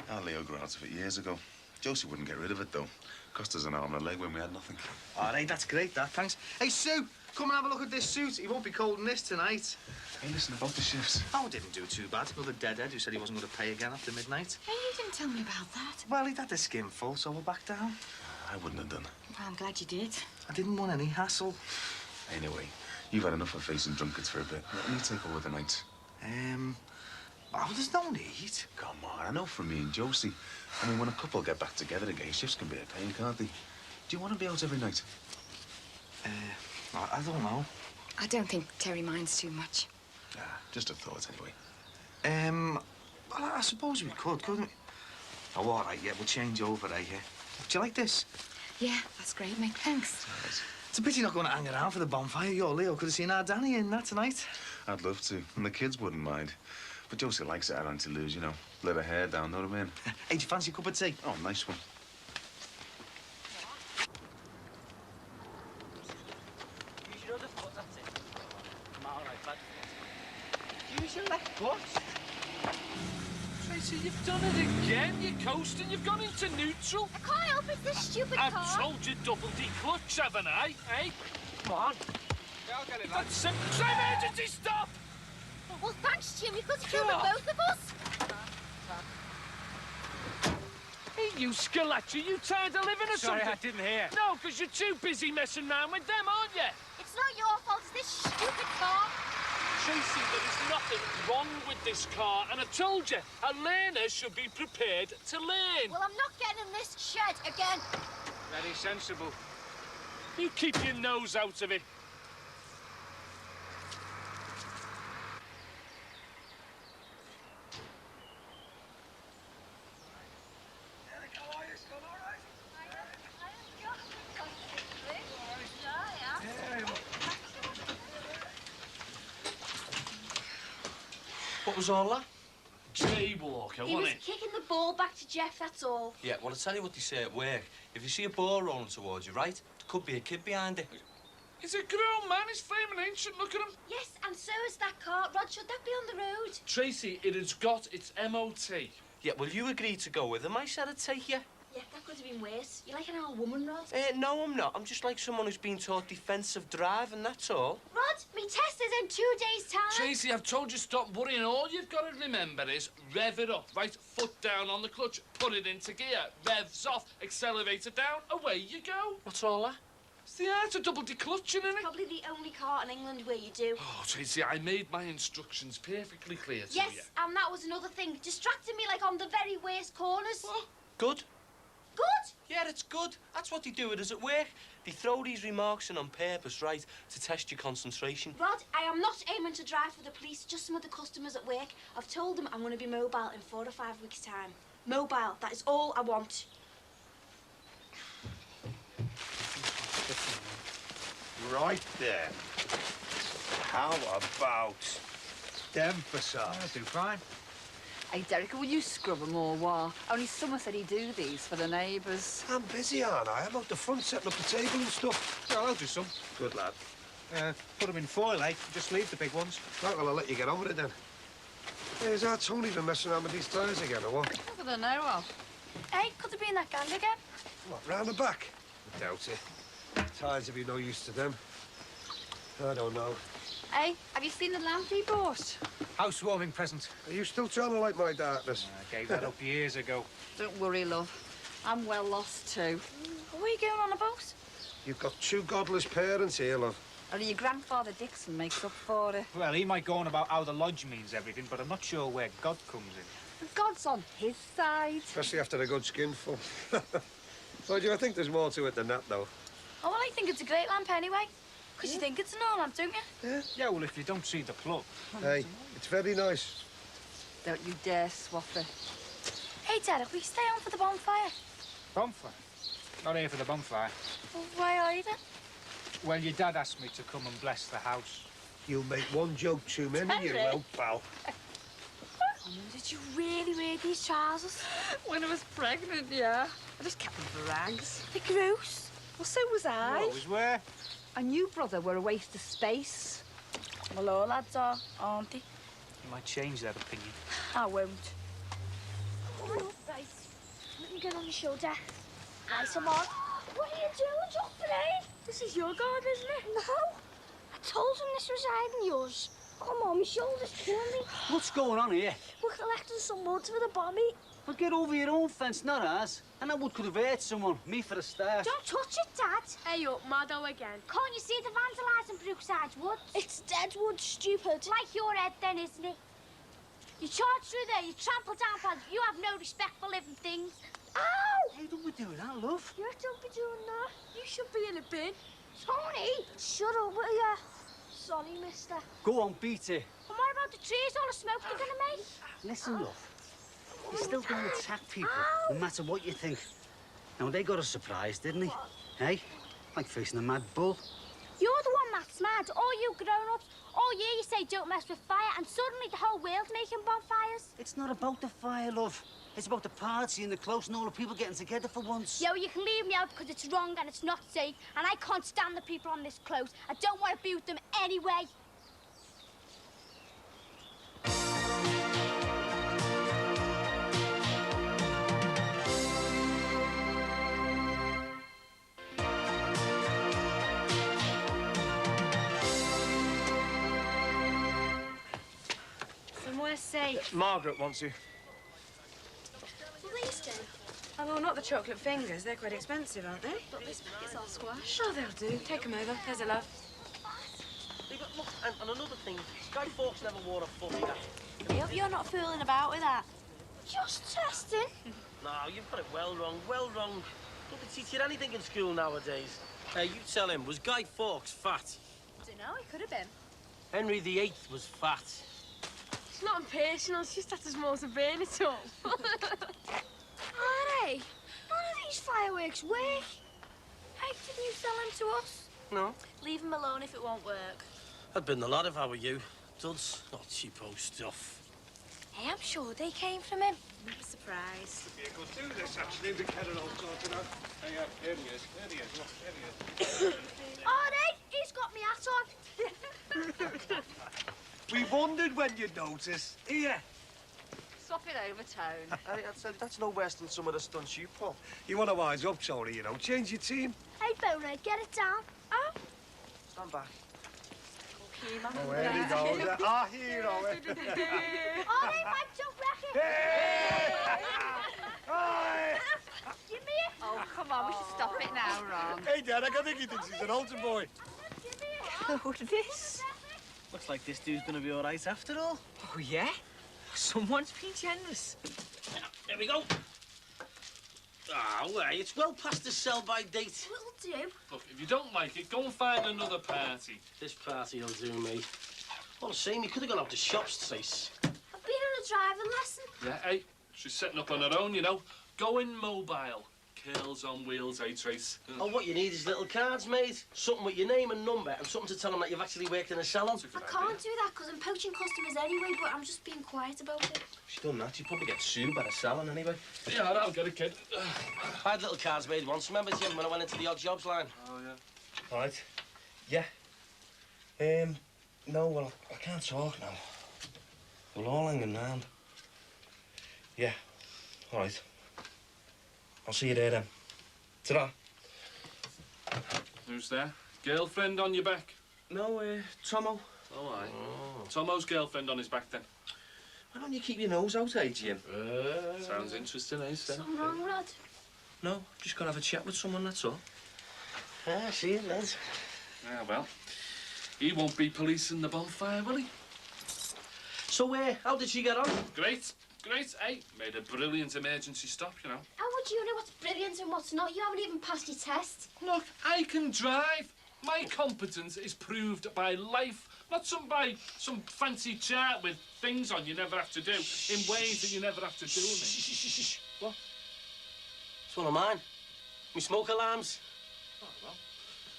Our Leo grew out of it years ago. Josie wouldn't get rid of it, though. Cost us an arm and a leg when we had nothing. All right, that's great, that, thanks. Hey, Sue, come and have a look at this suit. He won't be cold in this tonight. Hey, listen, about the shifts. Oh, didn't do too bad. Another deadhead who said he wasn't going to pay again after midnight. Hey, you didn't tell me about that. Well, he'd had the skin full, so we're back down. I wouldn't have done. I'm glad you did. I didn't want any hassle. Anyway, you've had enough of facing drunkards for a bit. Let me take over the night. Oh, there's no need. Come on, I know from me and Josie. I mean, when a couple get back together again, shifts can be a pain, can't they? Do you want to be out every night? I don't know. I don't think Terry minds too much. Just a thought, anyway. Well, I suppose we could, couldn't we? Oh, all right, yeah, we'll change over, eh? Yeah. Do you like this? Yeah, that's great, mate. Thanks. It's a pity you're not going to hang around for the bonfire. You or Leo could have seen our Danny in that tonight. I'd love to, and the kids wouldn't mind. But Josie likes it at Auntie Lou's, you know. Let her hair down, know what I mean? Hey, do you fancy a cup of tea? Oh, nice one. Use your other foot, that's it. Come on, all right, lad. Use your left foot. Tracy, you've done it again. You're coasting. You've gone into neutral. I can't help it, this stupid car. I've told you double D-clutch, haven't I? Hey, come on. Yeah, I'll get it, That's simple. Emergency stop! Well, thanks, Jim. You could have killed both of us. Hey, you Scalacci, you tired of living or Sorry, something? I didn't hear. No, because you're too busy messing around with them, aren't you? It's not your fault, it's this stupid car. Tracy, there is nothing wrong with this car, and I told you, a learner should be prepared to learn. Well, I'm not getting in this shed again. Very sensible. You keep your nose out of it. What was all that? Jaywalker, He was wasn't it? kicking the ball back to Jeff, that's all. Yeah, well, I'll tell you what they say at work. If you see a ball rolling towards you, right, there could be a kid behind it. He's a grown man, he's flaming ancient, look at him. Yes, and so is that car. Rod, should that be on the road? Tracy, it has got its MOT. Yeah, well, you agreed to go with him. I said I'd take you. Yeah, that could have been worse. You're like an old woman, Rod. No, I'm not. I'm just like someone who's been taught defensive driving, that's all. Rod, me test is in 2 days' time. Tracy, I've told you stop worrying. All you've got to remember is rev it up, right? Foot down on the clutch, put it into gear, revs off, accelerator down, away you go. What's all that? It's the art of double declutching, isn't it? Probably the only car in England where you do. Oh, Tracy, I made my instructions perfectly clear to Yes, you. and that was another thing. Distracting me like on the very worst corners. Good? Good? Yeah, it's good. That's what they do with us at work. They throw these remarks in on purpose, right, to test your concentration. Rod, I am not aiming to drive for the police, just some of the customers at work. I've told them I'm going to be mobile in 4 or 5 weeks' time. Mobile, that is all I want. Right there. How about them facades? Do fine. Hey, Derek, will you scrub them or what? Only Summer said he'd do these for the neighbours. I'm busy, aren't I? I'm out the front setting up the table and stuff. Yeah, I'll do some. Good lad. Put them in foil, eh? Just leave the big ones. Right, well, I'll let you get on with it then. Hey, is our Tony been messing around with these tyres again, or what? Not that I know of. Hey, could there be in that gang again? What, round the back? I doubt it. Tyres will be no use to them. I don't know. Hey, have you seen the lamp he bought? Housewarming present. Are you still trying to light my darkness? I gave that up years ago. Don't worry, love. I'm well lost too. What are you going on about? You've got 2 godless parents here, love. Only your grandfather Dixon makes up for it. Well, he might go on about how the lodge means everything, but I'm not sure where God comes in. God's on his side. Especially after a good skinful. So, do I think there's more to it than that, though? Oh, well, I think it's a great lamp anyway. Because you think it's an oil lamp, don't you? Yeah. Yeah, well, if you don't see the plug. Hey, it's very nice. Don't you dare swap it. Hey, Derek, will you stay on for the bonfire? Bonfire? Not here for the bonfire. Well, why are you then? Well, your dad asked me to come and bless the house. You'll make one joke too many, you will, pal. Oh, did you really wear these trousers? When I was pregnant, yeah. I just kept them for rags. They're gross. Well, so was I. You always were. And you, brother, were a waste of space. Well, all lads are, aren't they? You might change that opinion. I won't. Right. Let me get on your shoulder. Nice, I'm on. What are you doing, Joffrey? This is your garden, isn't it? No. I told him this was hiding yours. Come on, my shoulder's killing me. What's going on here? We're collecting some wood for the bomby. Well, get over your own fence, not ours. And that wood could have hurt someone. Me for a start. Don't touch it, Dad. Hey up, Maddo again. Can't you see the vandalising Brookside's woods? It's dead wood, stupid. Like your head then, isn't it? You charge through there, you trample down plants, you have no respect for living things. Ow! Hey, don't be doing that, love. You don't be doing that. You should be in a bin. Tony! Shut up, will ya? Sorry, mister. Go on, beat it. And what about the trees, all the smoke they're gonna make? Listen, love. You're still going to attack people, no matter what you think. Now, they got a surprise, didn't they? Hey? Like facing a mad bull. You're the one that's mad. All you grown-ups, all year you say don't mess with fire, and suddenly the whole world's making bonfires. It's not about the fire, love. It's about the party and the close and all the people getting together for once. Yo, you can leave me out because it's wrong and it's not safe, and I can't stand the people on this close. I don't want to be with them anyway. Somewhere safe. Margaret wants you. Will these do? Oh, well, not the chocolate fingers. They're quite expensive, aren't they? But this packet's all squash. Oh, they'll do. Take them over. There's a love. Hey, but look, and another thing, Guy Fawkes never wore a foot either. I hope you're not fooling about with that. Just testing. No, you've got it well wrong, well wrong. Don't they teach you anything in school nowadays? Hey, you tell him, was Guy Fawkes fat? Dunno, he could have been. Henry VIII was fat. It's not personal, it's just that there's more to burn it all. Hey, none of these fireworks work. Hey, didn't you sell them to us? No. Leave him alone if it won't work. I'd been the lot if I were you. Duds, not cheapo stuff. Hey, I'm sure they came from him. Never surprised. Be a good do this, actually, to get it all sorted out. Hey, here he is, look, here he is. Oh, he's got me hat on. We wondered when you'd notice. Here. Swap it over, Tone. That's no worse than some of the stunts you pull. You want to wise up, Tony, you know. Change your team. Hey, Bonehead, get it down. Oh. Stand back. Oh, there he goes. Our hero. Oh, they might jump wreck Give me it. Oh, come on, we should stop it now, Ron. Hey, Dad, I think he thinks he's an Alton boy. Look at this. Looks like this dude's gonna be all right after all. Oh, yeah? Someone's been generous. There we go. Ah, well, it's well past the sell-by date. Will do. Look, if you don't like it, go and find another party. This party'll do me. All the same, you could have gone up to shops, Trace. I've been on a driving lesson. Yeah, hey, she's setting up on her own, you know. Going mobile. Curls on wheels, eh, Trace? Oh, what you need is little cards, mate. Something with your name and number and something to tell them that you've actually worked in a salon. I can't do that because I'm poaching customers anyway, but I'm just being quiet about it. She's done that, she'd probably get sued by the salon anyway. Yeah, I'll get a kid. I had little cards made once, remember, Jim, when I went into the odd jobs line? Oh, yeah. All right. Yeah. No, well, I can't talk now. We're all hanging round. Yeah. All right. I'll see you there, then. Ta-ra. Who's there? Girlfriend on your back? No, Tomo. Oh, aye. Oh. Tomo's girlfriend on his back, then? Why don't you keep your nose out, eh, Jim? Sounds interesting, eh, Steph? Something wrong, Rod? No, just got to have a chat with someone, that's all. Ah, see you, lads. Yeah, well, he won't be policing the bonfire, will he? So, how did she get on? Great. Great, hey. Made a brilliant emergency stop, you know. How would you know what's brilliant and what's not? You haven't even passed your test. Look, I can drive. My competence is proved by life, not by some fancy chart with things on you never have to do, in ways that you never have to do them in. What? It's one of mine. Me smoke alarms. Oh, well,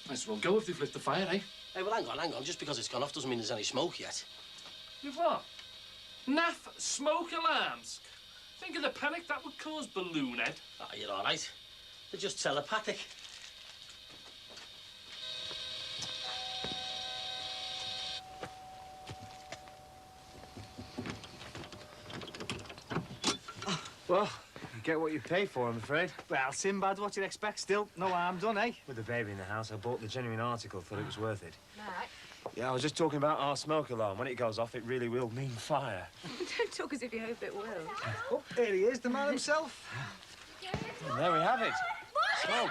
might as well go if they've lit the fire, eh? Hey, well, hang on. Just because it's gone off doesn't mean there's any smoke yet. You've what? Naff smoke alarms. Think of the panic that would cause, balloon head. Ah, you're all right. They're just telepathic. Well, you get what you pay for, I'm afraid. Well, Sinbad, what you'd expect still. No harm done, eh? With the baby in the house, I bought the genuine article, thought it was worth it. Right. Yeah, I was just talking about our smoke alarm. When it goes off, it really will mean fire. Don't talk as if you hope it will. Oh, here he is, the man himself. And there we have it. Smoke.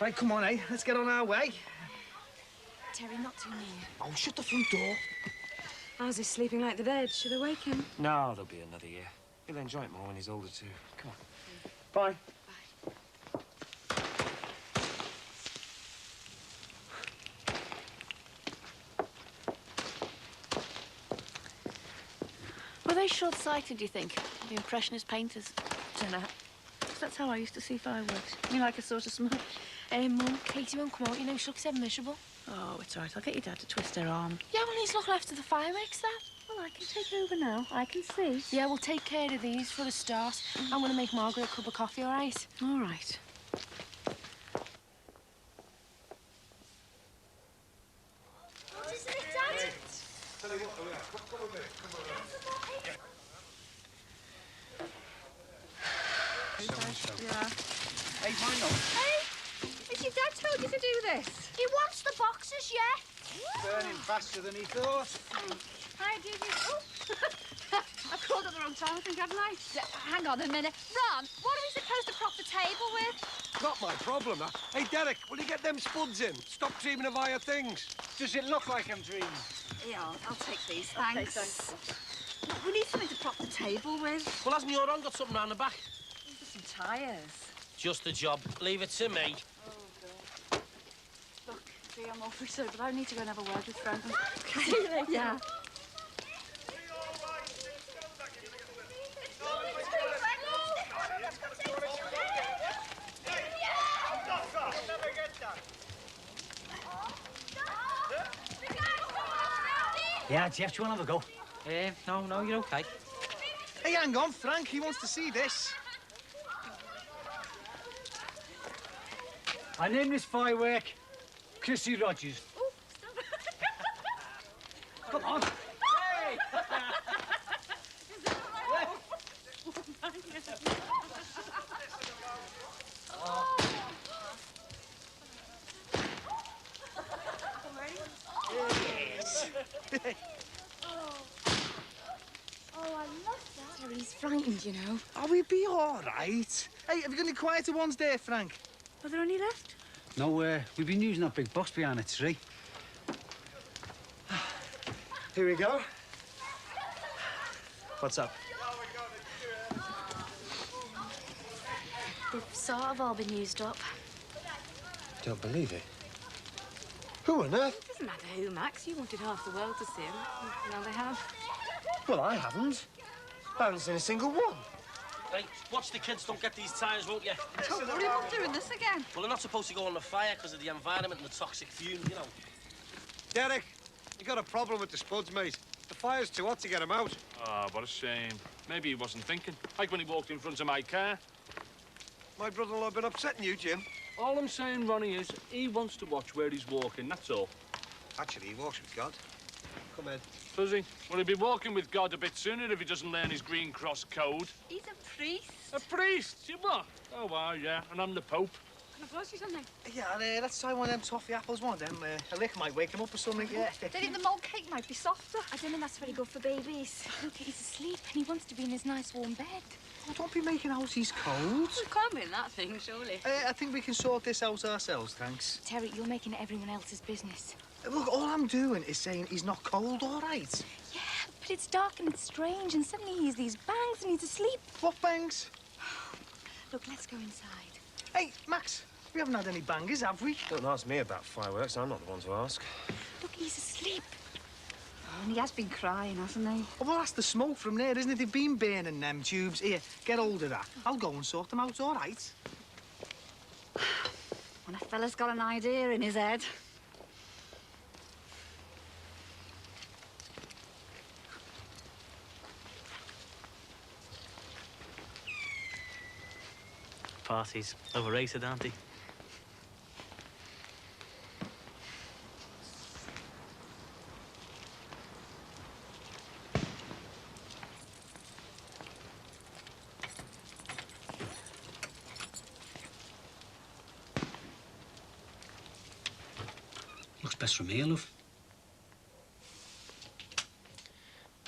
Right, come on, eh? Let's get on our way. Terry, not too near. Oh, shut the front door. How's he sleeping like the dead? Should I wake him? No, there'll be another year. He'll enjoy it more when he's older, too. Come on. Bye. Were they short-sighted, do you think? The Impressionist painters? Don't know. That's how I used to see fireworks. You like a sort of smoke? Mum, Katie won't come out, you know, she looks so miserable. Oh, it's all right. I'll get your dad to twist her arm. Yeah, well, he's looking after the fireworks, Dad. Well, I can take over now. I can see. Yeah, we'll take care of these for a start. I'm going to make Margaret a cup of coffee, all right? All right. Isn't it, Dad? Tell you what, come with me. Come on. Yeah. Hey, why not? Hey, has your dad told you to do this? He wants the boxes, yeah? Burning faster than he thought. Hi, Judy. Oh. I've called at the wrong time, I think, haven't I? Hang on a minute. Ron, what are we supposed to prop the table with? Not my problem, that. Hey, Derek, will you get them spuds in? Stop dreaming of higher things. Does it look like I'm dreaming? Yeah, I'll take these, thanks. Look, we need something to prop the table with. Well, hasn't your own got something round the back? Some tyres. Just a job. Leave it to me. Oh, God. Look, see, I'm awfully sorry, but I need to go and have a word with Frank. See you later. Yeah. Yeah, Jeff, do you want to have a go? No, you're okay. Hey, hang on, Frank. He wants to see this. I named this firework Chrissy Rogers. Come on. Hey! Oh, I love that. Terry's frightened, you know. Oh, we'll be all right. Hey, have you got any quieter ones there, Frank? Are there any left? No, we've been using that big box behind the tree. Here we go. What's up? They've sort of all been used up. Don't believe it. Who on earth? It doesn't matter who, Max. You wanted half the world to see him. Now they have. Well, I haven't. I haven't seen a single one. Hey, watch the kids don't get these tyres, won't you? Don't worry about doing this again. Well, they're not supposed to go on the fire because of the environment and the toxic fumes, you know. Derek, you got a problem with the spuds, mate. The fire's too hot to get them out. Ah, what a shame. Maybe he wasn't thinking. Like when he walked in front of my car. My brother-in-law been upsetting you, Jim. All I'm saying, Ronnie, is he wants to watch where he's walking, that's all. Actually, he walks with God. Come in. Does he? Well, he'll be walking with God a bit sooner if he doesn't learn his Green Cross code. He's a priest. A priest? You what? Oh, well, yeah, and I'm the Pope. Can I blow you something? Yeah, let's try one of them toffee apples, one of them. A lick might wake him up or something, yeah. They think the malt cake might be softer. I don't think that's very good for babies. Look, he's asleep and he wants to be in his nice warm bed. Oh, don't be making out he's cold. It can't be in that thing, surely. I think we can sort this out ourselves, thanks. Terry, you're making it everyone else's business. Look, all I'm doing is saying he's not cold, all right? Yeah, but it's dark and it's strange and suddenly he hears these bangs and he's asleep. What bangs? Look, let's go inside. Hey, Max, we haven't had any bangers, have we? Don't ask me about fireworks. I'm not the one to ask. Look, he's asleep. Oh, and he has been crying, hasn't he? Oh, well, that's the smoke from there, isn't it? They've been burning them tubes. Here, get hold of that. I'll go and sort them out, all right? When a fella's got an idea in his head. Parties overrated, aren't they? Works best for me, love.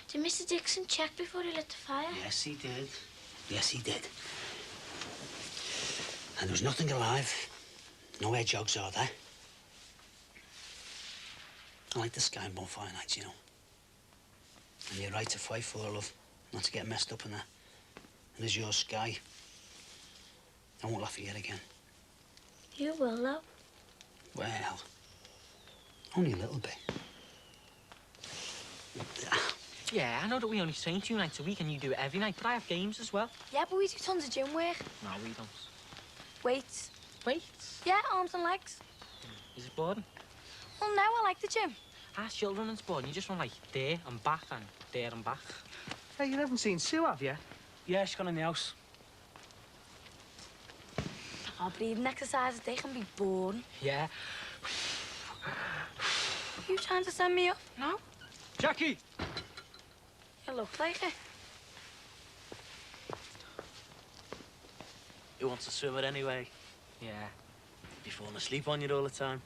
Did Mr. Dixon check before he lit the fire? Yes, he did. Yes, he did. And there was nothing alive. No hedgehogs are there. I like the sky and bonfire nights, you know. And you're right to fight for her, love. Not to get messed up in there. And there's your sky. I won't laugh at you again. You will, love. Well, only a little bit. Yeah, I know that we only train 2 nights a week and you do it every night, but I have games as well. Yeah, but we do tons of gym work. No, we don't. Weights. Weights? Yeah, arms and legs. Is it boring? Well, no, I like the gym. As children, it's boring. You just run like there and back and there and back. Hey, you haven't seen Sue, have you? Yeah, she's gone in the house. Oh, but even exercises, they can be boring. Yeah. You trying to send me up? No? Jackie! You look like it. Who wants to swim it anyway? Yeah. Be falling asleep on you all the time.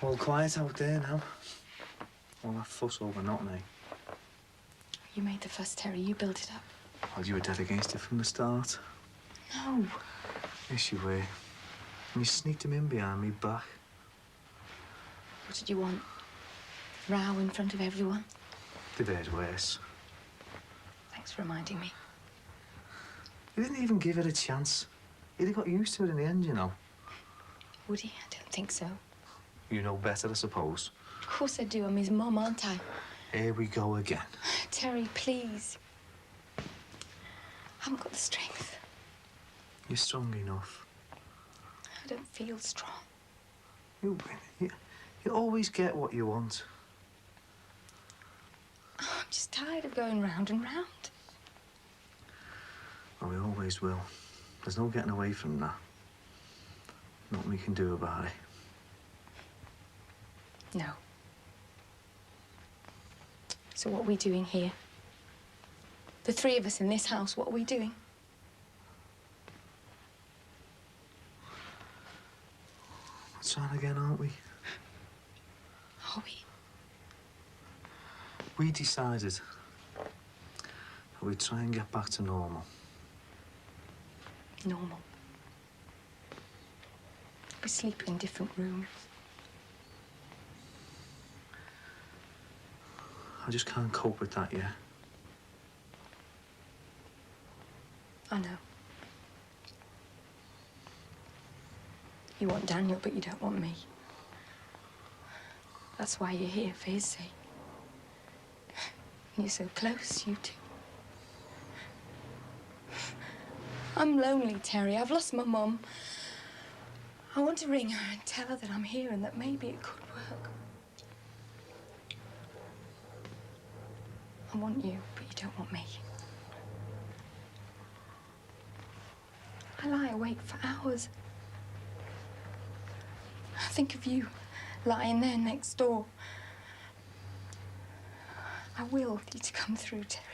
All quiet out there now. All that fuss over nothing, eh? You made the fuss, Terry. You built it up. Well, you were dead against it from the start. No. Yes, you were. And you sneaked him in behind me back. What did you want? Row in front of everyone? They've heard worse. Thanks for reminding me. You didn't even give it a chance. He'd have got used to it in the end, you know. Would he? I don't think so. You know better, I suppose. Of course I do. I'm his mum, aren't I? Here we go again. Terry, please. I haven't got the strength. You're strong enough. I don't feel strong. You always get what you want. Oh, I'm just tired of going round and round. Well, we always will. There's no getting away from that. Nothing we can do about it. No. So what are we doing here? The three of us in this house, what are we doing? We're trying again, aren't we? Are we? We decided that we'd try and get back to normal. Normal. We sleep in different rooms. I just can't cope with that yet. I know. You want Daniel, but you don't want me. That's why you're here, for his sake. You're so close, you two. I'm lonely, Terry. I've lost my mum. I want to ring her and tell her that I'm here and that maybe it could work. I want you, but you don't want me. I lie awake for hours. I think of you lying there next door. I will need to come through, Terry.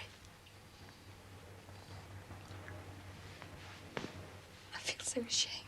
I feel so ashamed.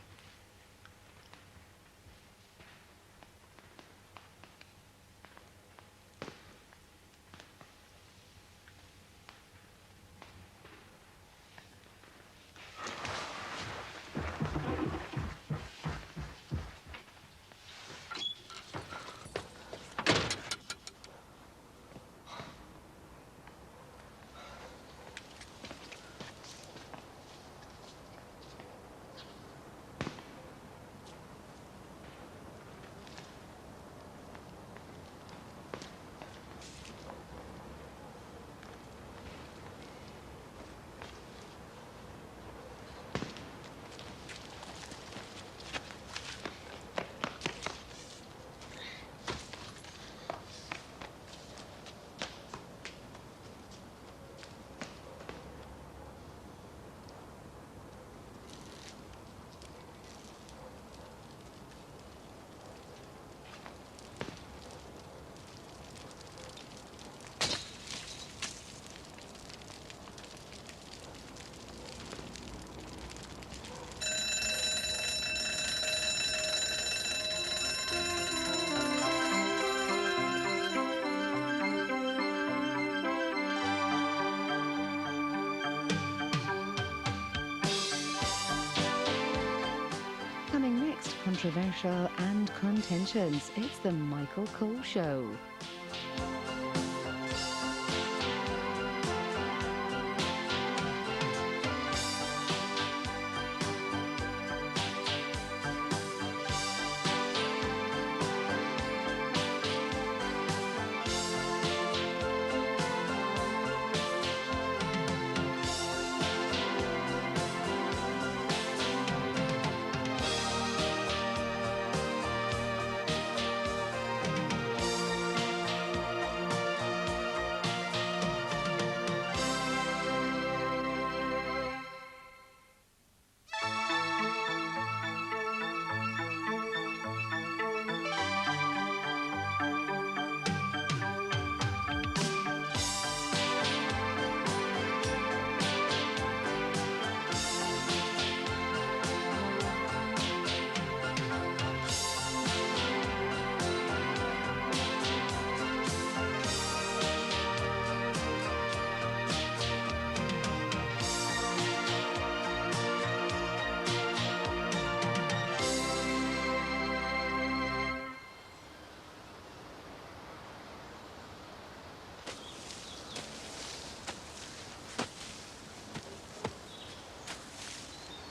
next, controversial and contentious. It's the Michael Cole Show.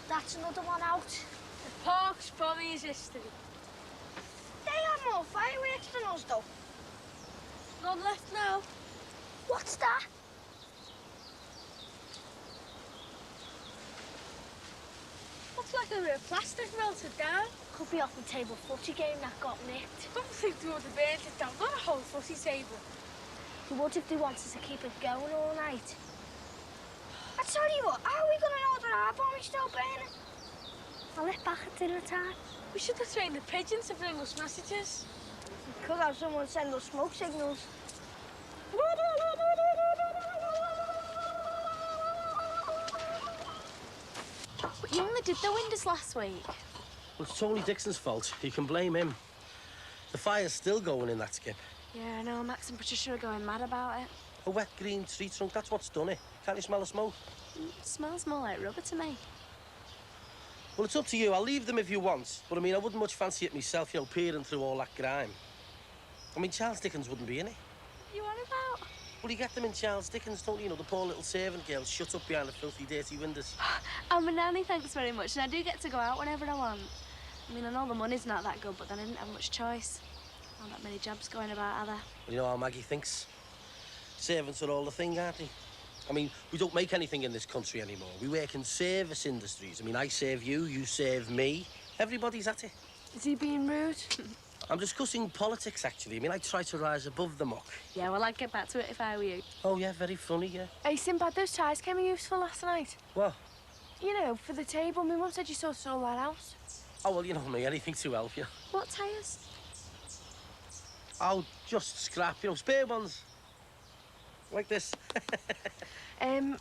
That's another one out. The park's probably his history. They have more fireworks than us, though. None left now. What's that? Looks like a bit of plastic melted down. Could be off the table footy game that got nicked. I don't think they would have burnt it down, not a whole footy table. They would if they wanted to keep it going all night. I tell you what, how are we going to know that our bomb is still burning? I'll let back at dinner time. We should have trained the pigeons to bring us messages. We could have someone send us smoke signals. But you only did the windows last week. Well, it's Tony Dixon's fault. You can blame him. The fire's still going in that skip. Yeah, I know. Max and Patricia are going mad about it. A wet green tree trunk, that's what's done it. Can't you smell the smoke? It smells more like rubber to me. Well, it's up to you. I'll leave them if you want. But, I mean, I wouldn't much fancy it myself, you know, peering through all that grime. I mean, Charles Dickens wouldn't be in it. You on about? Well, you get them in Charles Dickens, don't you? You know, the poor little servant girls shut up behind the filthy, dirty windows. I'm a nanny, thanks very much, and I do get to go out whenever I want. I mean, I know the money's not that good, but then I didn't have much choice. Not that many jobs going about, are there? Well, you know how Maggie thinks. Servants are all the thing, aren't they? I mean, we don't make anything in this country anymore. We work in service industries. I mean, I serve you, you serve me. Everybody's at it. Is he being rude? I'm discussing politics, actually. I mean, I try to rise above the muck. Yeah, well, I'd get back to it if I were you. Oh, yeah, very funny, yeah. Hey, Sinbad, those ties came in useful last night. What? You know, for the table. My mum said you sorted all that out. Oh, well, you know me, anything to help you. What tyres? Oh, just scrap, you know, spare ones. Like this.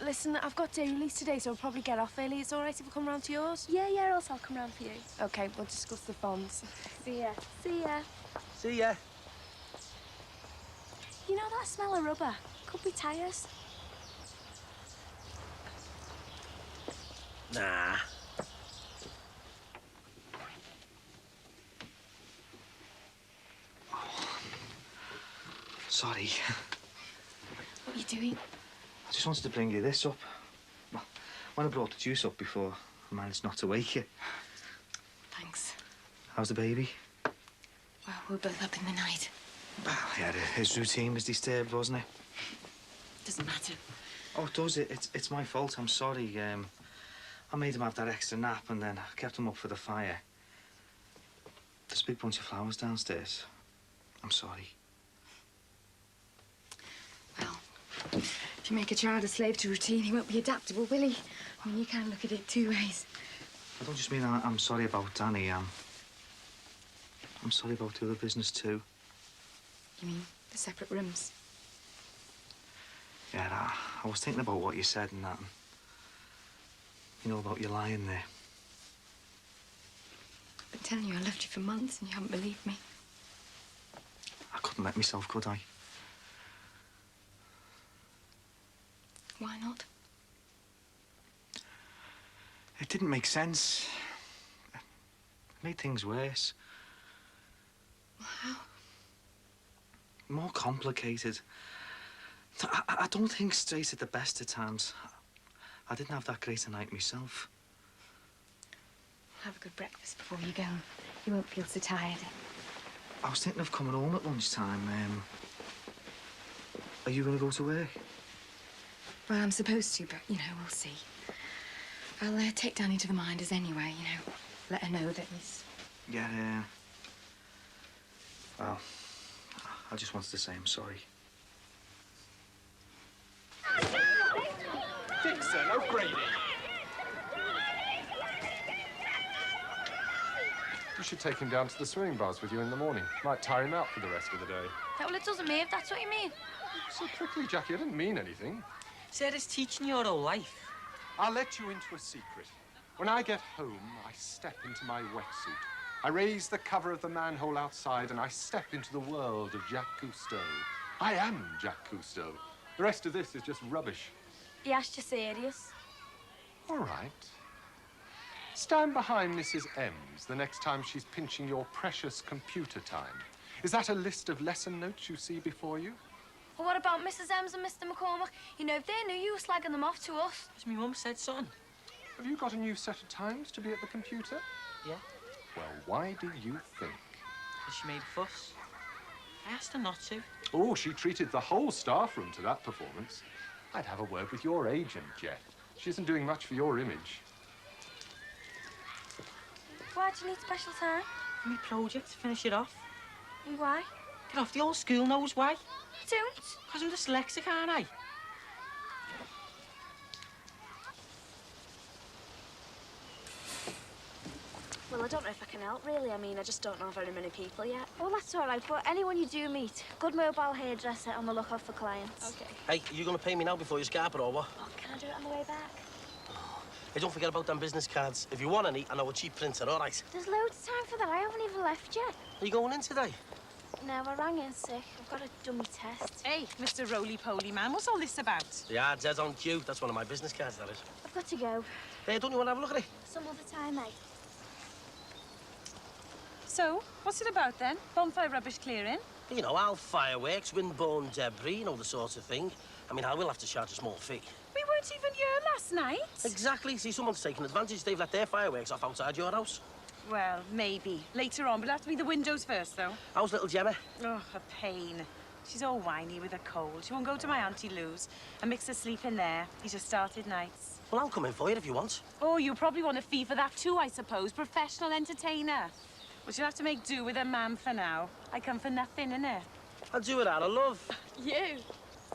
Listen, I've got dailies today, so I'll probably get off early. It's all right if I come round to yours? Yeah, or else I'll come round for you. OK, we'll discuss the bonds. See ya. See ya. See ya. You know that smell of rubber? Could be tyres. Nah. Sorry. What are you doing? I just wanted to bring you this up. Well, when I brought the juice up before, I managed not to wake you. Thanks. How's the baby? Well, we're both up in the night. Yeah, his routine was disturbed, wasn't it? Doesn't matter. Oh, it does. It's my fault. I'm sorry. I made him have that extra nap and then I kept him up for the fire. There's a big bunch of flowers downstairs. I'm sorry. Well, if you make a child a slave to routine, he won't be adaptable, will he? I mean, you can look at it two ways. I don't just mean I'm sorry about Danny. I'm sorry about the other business too. You mean the separate rooms? Yeah, I was thinking about what you said and that. You know, about you lying there. I've been telling you I loved you for months and you haven't believed me. I couldn't let myself, could I? Why not? It didn't make sense. Made things worse. How? More complicated. I don't think straight at the best of times. I didn't have that great a night myself. Have a good breakfast before you go. You won't feel so tired. I was thinking of coming home at lunchtime. Are you going to go to work? Well, I'm supposed to, but, you know, we'll see. I'll take Danny to the Minders anyway, you know. Let her know that he's... Yeah. Well, I just wanted to say I'm sorry. Dixon, O'Grady. You should take him down to the swimming baths with you in the morning. Might tire him out for the rest of the day. Yeah, well, it doesn't me if that's what you mean. So quickly, Jackie, I didn't mean anything. Sarah's teaching you her whole life. I'll let you into a secret. When I get home, I step into my wetsuit. I raise the cover of the manhole outside and I step into the world of Jacques Cousteau. I am Jacques Cousteau. The rest of this is just rubbish. He asked you serious. All right. Stand behind Mrs. Ems the next time she's pinching your precious computer time. Is that a list of lesson notes you see before you? Well, what about Mrs. Ems and Mr. McCormack? You know, if they knew you were slagging them off to us. As my mum said, son. Have you got a new set of times to be at the computer? Yeah. Well, why do you think? Because she made a fuss. I asked her not to. Oh, she treated the whole staff room to that performance. I'd have a word with your agent, Jeff. She isn't doing much for your image. Why do you need special time? For my project, to finish it off. And why? Get off, the whole school knows why. Don't. Because I'm dyslexic, aren't I? Well, I don't know if I can help, really. I mean, I just don't know very many people yet. Well, that's all right, but anyone you do meet, good mobile hairdresser on the lookout for clients. Okay. Hey, are you going to pay me now before you scarp it or what? Oh, can I do it on the way back? Hey, don't forget about them business cards. If you want any, I know a cheap printer, all right? There's loads of time for that. I haven't even left yet. Are you going in today? No, I rang in sick. I've got a dummy test. Hey, Mr. Roly-Poly man, what's all this about? Yeah, dead on cue. That's one of my business cards, that is. I've got to go. Hey, don't you want to have a look at it? Some other time, mate. So, what's it about then? Bonfire rubbish clearing? You know, our fireworks, windborne debris, you know, the sort of thing. I mean, I will have to charge a small fee. We weren't even here last night. Exactly. See, someone's taken advantage. They've let their fireworks off outside your house. Well, maybe. Later on, but it'll have to be the windows first, though. How's little Gemma? Oh, a pain. She's all whiny with a cold. She won't go to my Auntie Lou's and mix her sleep in there. He just started nights. Well, I'll come in for you if you want. Oh, you probably want a fee for that too, I suppose. Professional entertainer. Well, she'll have to make do with her mam for now. I come for nothing, innit? I'll do it out of love. You?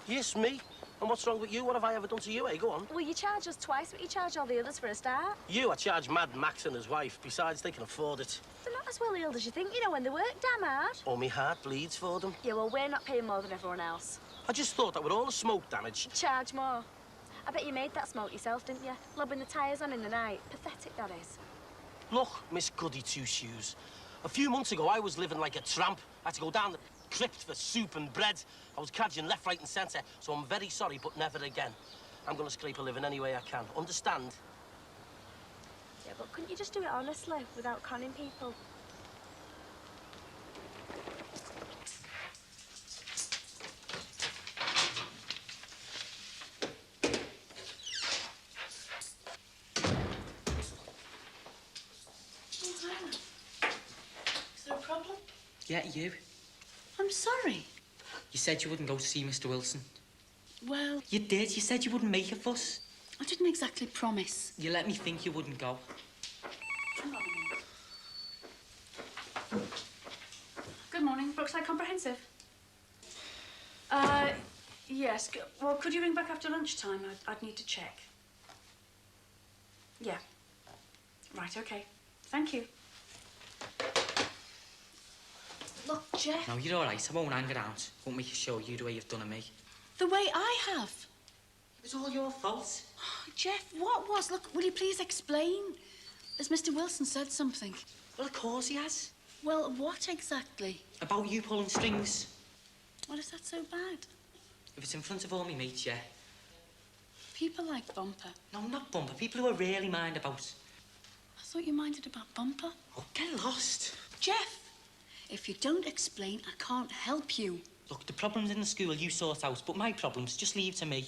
Yes, me. And what's wrong with you? What have I ever done to you, eh? Go on. Well, you charge us twice, but you charge all the others for a start. You, I charge Mad Max and his wife. Besides, they can afford it. They're not as well heeled as you think, you know, when they work damn hard. Oh, my heart bleeds for them. Yeah, well, we're not paying more than everyone else. I just thought that with all the smoke damage... Charge more. I bet you made that smoke yourself, didn't you? Lobbing the tyres on in the night. Pathetic, that is. Look, Miss Goody Two-Shoes. A few months ago, I was living like a tramp. I had to go down the crypt for soup and bread. I was cadging left, right and centre, so I'm very sorry, but never again. I'm going to scrape a living any way I can. Understand? Yeah, but couldn't you just do it honestly, without conning people? Is there a problem? Yeah, you. I'm sorry. You said you wouldn't go to see Mr. Wilson. Well, You did. You said you wouldn't make a fuss. I didn't exactly promise. You let me think you wouldn't go. Hang on a minute. Good morning, Brookside Comprehensive. Yes. Well, could you ring back after lunchtime? I'd need to check. Yeah. Right, okay. Thank you. Look, Jeff. No, you're all right. I won't hang around. Won't make you show you the way you've done to me. The way I have. It was all your fault. Jeff, what was? Look, will you please explain? Has Mr. Wilson said something? Well, of course he has. Well, what exactly? About you pulling strings. What is that so bad? If it's in front of all me mates, yeah. People like Bumper. No, not Bumper. People who I really mind about. thought you minded about Bumper. Oh, get lost. Jeff, if you don't explain, I can't help you. Look, the problems in the school you sort out, but my problems, just leave to me.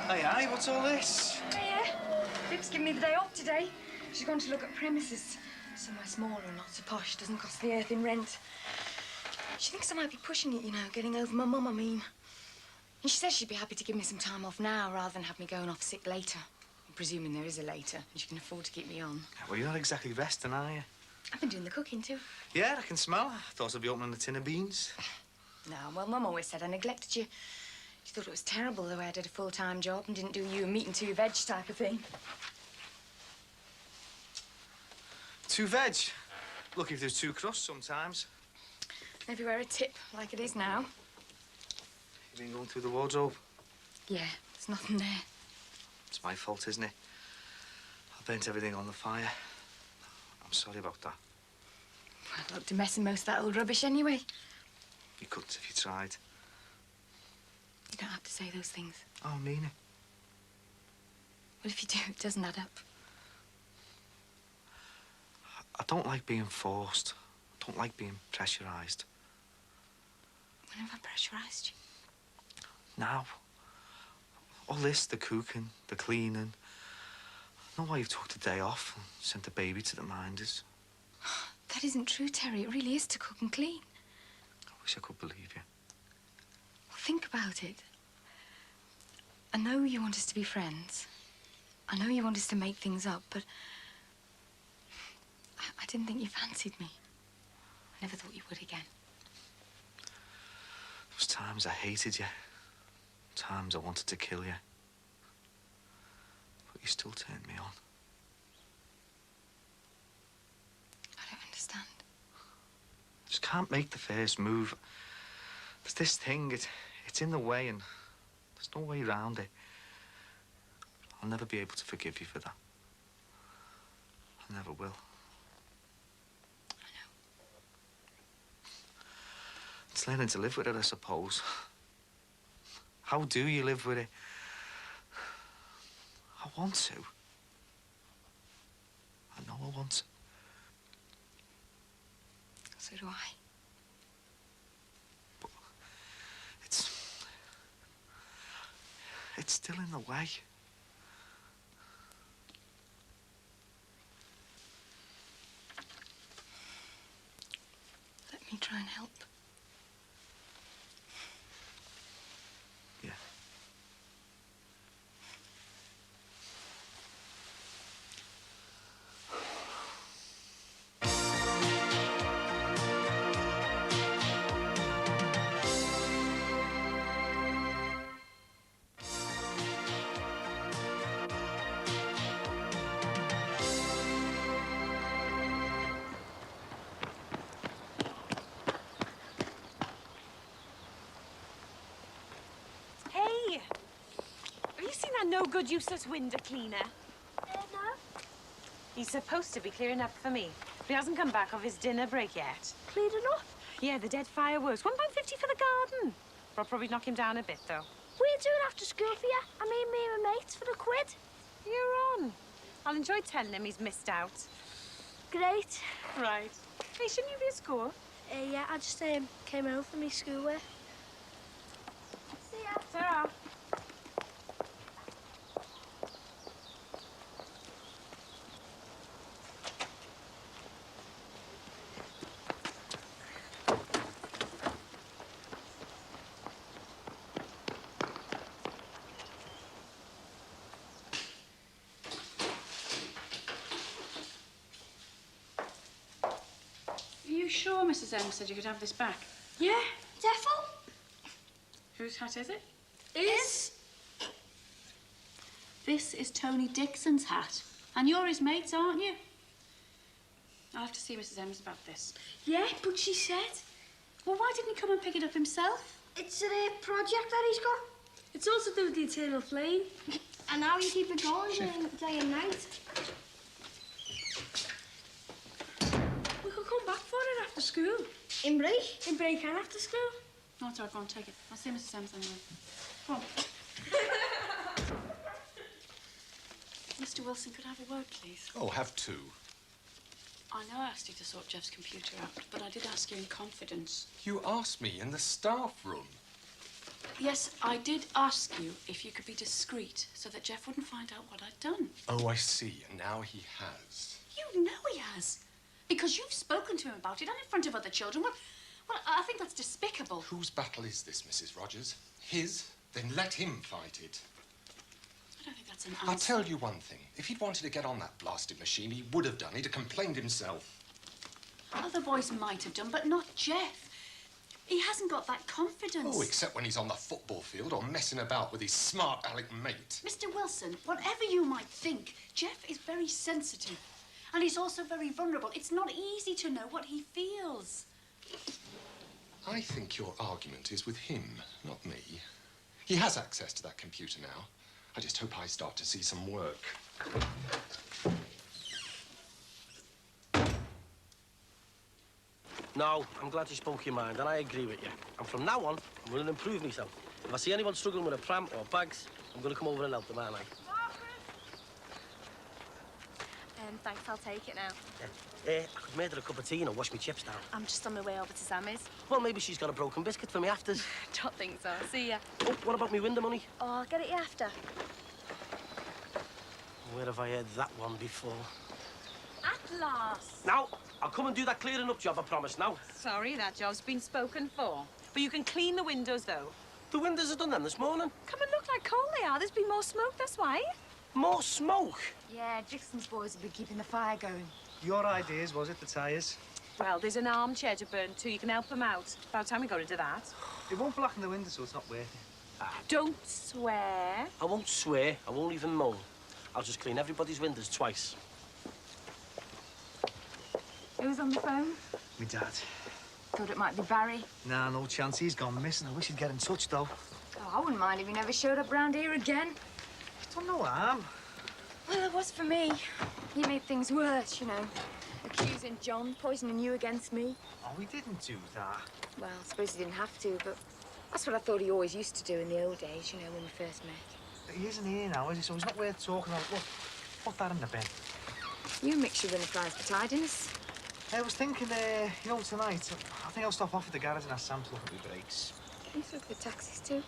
Hey, Annie, what's all this? Hiya. Pip's giving me the day off today. She's gone to look at premises. Somewhere smaller and not so posh, doesn't cost the earth in rent. She thinks I might be pushing it, you know, getting over my mum, I mean. And she says she'd be happy to give me some time off now rather than have me going off sick later. I'm presuming there is a later, and she can afford to keep me on. Well, you're not exactly resting, are you? I've been doing the cooking, too. Yeah, I can smell. I thought I'd be opening a tin of beans. No, well, Mum always said I neglected you. She thought it was terrible the way I did a full-time job and didn't do you a meat and two veg type of thing. 2 veg. Lucky if there's 2 crusts sometimes. Everywhere a tip, like it is now. You've been going through the wardrobe. Yeah, there's nothing there. It's my fault, isn't it? I burnt everything on the fire. I'm sorry about that. Well, I'd look to messing most of that old rubbish anyway. You couldn't if you tried. You don't have to say those things. Oh, I mean it. What if you do? It doesn't add up. I don't like being forced. I don't like being pressurised. When have I pressurised you? Now. All this, the cooking, the cleaning. I know why you've took the day off and sent the baby to the minders. That isn't true, Terry. It really is to cook and clean. I wish I could believe you. Well, think about it. I know you want us to be friends. I know you want us to make things up, but I didn't think you fancied me. I never thought you would again. There was times I hated you. Times I wanted to kill you. But you still turned me on. I don't understand. I just can't make the first move. There's this thing, it's in the way and there's no way around it. I'll never be able to forgive you for that. I never will. I know. It's learning to live with it, I suppose. How do you live with it? I want to. I know I want to. So do I. But it's still in the way. Let me try and help. Yeah. Hey! Have you seen that no-good, useless window cleaner? No. He's supposed to be clearing up for me, but he hasn't come back off his dinner break yet. Cleaning up? Yeah, the dead fireworks. £1.50 for the garden. I'll probably knock him down a bit, though. What are you doing after school for you? I mean, me and my mates for the quid. You're on. I'll enjoy telling him he's missed out. Great. Right. Hey, shouldn't you be at school? Yeah, I just came home from my schoolwork. See ya. Ta-ra. Are you sure Mrs. M said you could have this back? Yeah, defo. Whose hat is it? Is? This is Tony Dixon's hat. And you're his mates, aren't you? I'll have to see Mrs. M's about this. Yeah, but she said. Well, why didn't he come and pick it up himself? It's a project that he's got. It's also to do with the eternal flame. And now you keep it going day and night. We could come back for it after school. In break? In break and after school. No, it's all right, go on, take it. I'll see Mrs. Sims anyway. Come on. Mr. Wilson, could I have a word, please? Oh, have two. I know I asked you to sort Jeff's computer out, but I did ask you in confidence. You asked me in the staff room. Yes, I did ask you if you could be discreet so that Jeff wouldn't find out what I'd done. Oh, I see. And now he has. You know he has. Because you've spoken to him about it and in front of other children. Well, I think that's despicable. Whose battle is this, Mrs. Rogers? His? Then let him fight it. I don't think that's an answer. I'll tell you one thing. If he'd wanted to get on that blasted machine, he would have done. He'd have complained himself. Other boys might have done, but not Jeff. He hasn't got that confidence. Oh, except when he's on the football field or messing about with his smart aleck mate. Mr. Wilson, whatever you might think, Jeff is very sensitive. And he's also very vulnerable. It's not easy to know what he feels. I think your argument is with him, not me. He has access to that computer now. I just hope I start to see some work. No, I'm glad you spoke your mind, and I agree with you. And from now on, I'm going to improve myself. If I see anyone struggling with a pram or bags, I'm going to come over and help them, aren't I? Thanks, I'll take it now. I could make her a cup of tea and I'll wash my chips down. I'm just on my way over to Sammy's. Well, maybe she's got a broken biscuit for me afters. Don't think so. See ya. Oh, what about me window money? Oh, I'll get it after. Where have I heard that one before? At last. Now, I'll come and do that clearing up job, I promise, now. Sorry, that job's been spoken for. But you can clean the windows, though. The windows are done then this morning. Come and look like coal they are. There's been more smoke, that's why. More smoke? Yeah, Dixon's boys will be keeping the fire going. Your ideas, was it, the tyres? Well, there's an armchair to burn, too. You can help them out. About time we got into that. It won't blacken the window, so it's not worth it. Don't swear. I won't swear. I won't even moan. I'll just clean everybody's windows twice. Who's on the phone? Me dad. Thought it might be Barry. Nah, no chance. He's gone missing. I wish he'd get in touch, though. Oh, I wouldn't mind if he never showed up round here again. Don't know harm. Well, it was for me. He made things worse, you know. Accusing John, poisoning you against me. Oh, we didn't do that. Well, I suppose he didn't have to, but that's what I thought he always used to do in the old days, you know, when we first met. He isn't here now, is he? So he's not worth talking about. Look, put that in the bin. You mix your winter fries for tidiness. I was thinking, you know, tonight, I think I'll stop off at the garage and ask Sam to look at my brakes. He's looking for taxis too.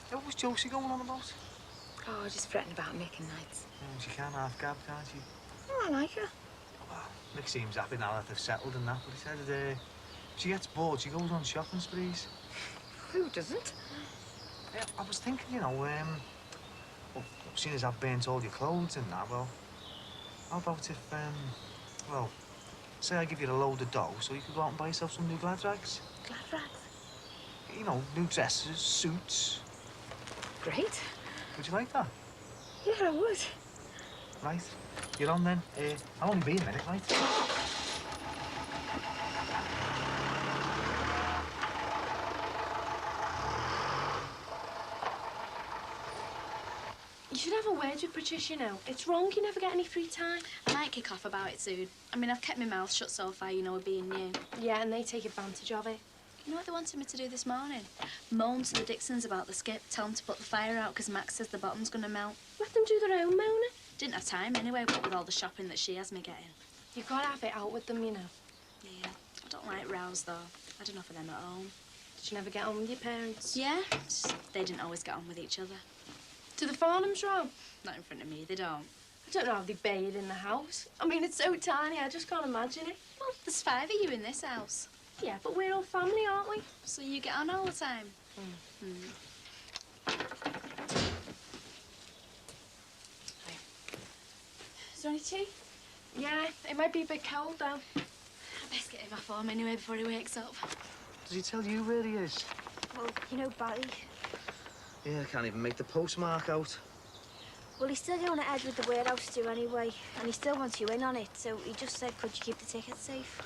Yeah, what was Josie going on about? Oh, just fretting about Mick and nights. She can half gab, can't she? Oh, I like her. Well, Mick seems happy now that they've settled and that, but he said that if she gets bored, she goes on shopping sprees. Who doesn't? Yeah, I was thinking, you know, well, seeing as I've burnt all your clothes and that, well, how about if, well, say I give you a load of dough so you could go out and buy yourself some new glad rags? Glad rags? You know, new dresses, suits. Great. Would you like that? Yeah, I would. Right. You're on then. I'll only be a minute, right? You should have a word with Patricia now. It's wrong you never get any free time. I might kick off about it soon. I mean, I've kept my mouth shut so far, you know, with being new. Yeah, and they take advantage of it. You know what they wanted me to do this morning? Moan to the Dixons about the skip, tell them to put the fire out because Max says the bottom's going to melt. Let them do their own moaning. Didn't have time anyway, what with all the shopping that she has me getting. You gotta have it out with them, you know. Yeah, I don't like rows though. I don't know for them at home. Did you never get on with your parents? Yeah, just, they didn't always get on with each other. Do the Farnhams row? Not in front of me, they don't. I don't know how they bathe in the house. I mean, it's so tiny, I just can't imagine it. Well, there's 5 of you in this house. Yeah, but we're all family, aren't we? So you get on all the time. Is there any tea? Yeah, it might be a bit cold, though. I best get him off home anyway before he wakes up. Does he tell you where he is? Well, you know, Barry. Yeah, I can't even make the postmark out. Well, he's still going ahead with the warehouse too anyway, and he still wants you in on it, so he just said, could you keep the tickets safe?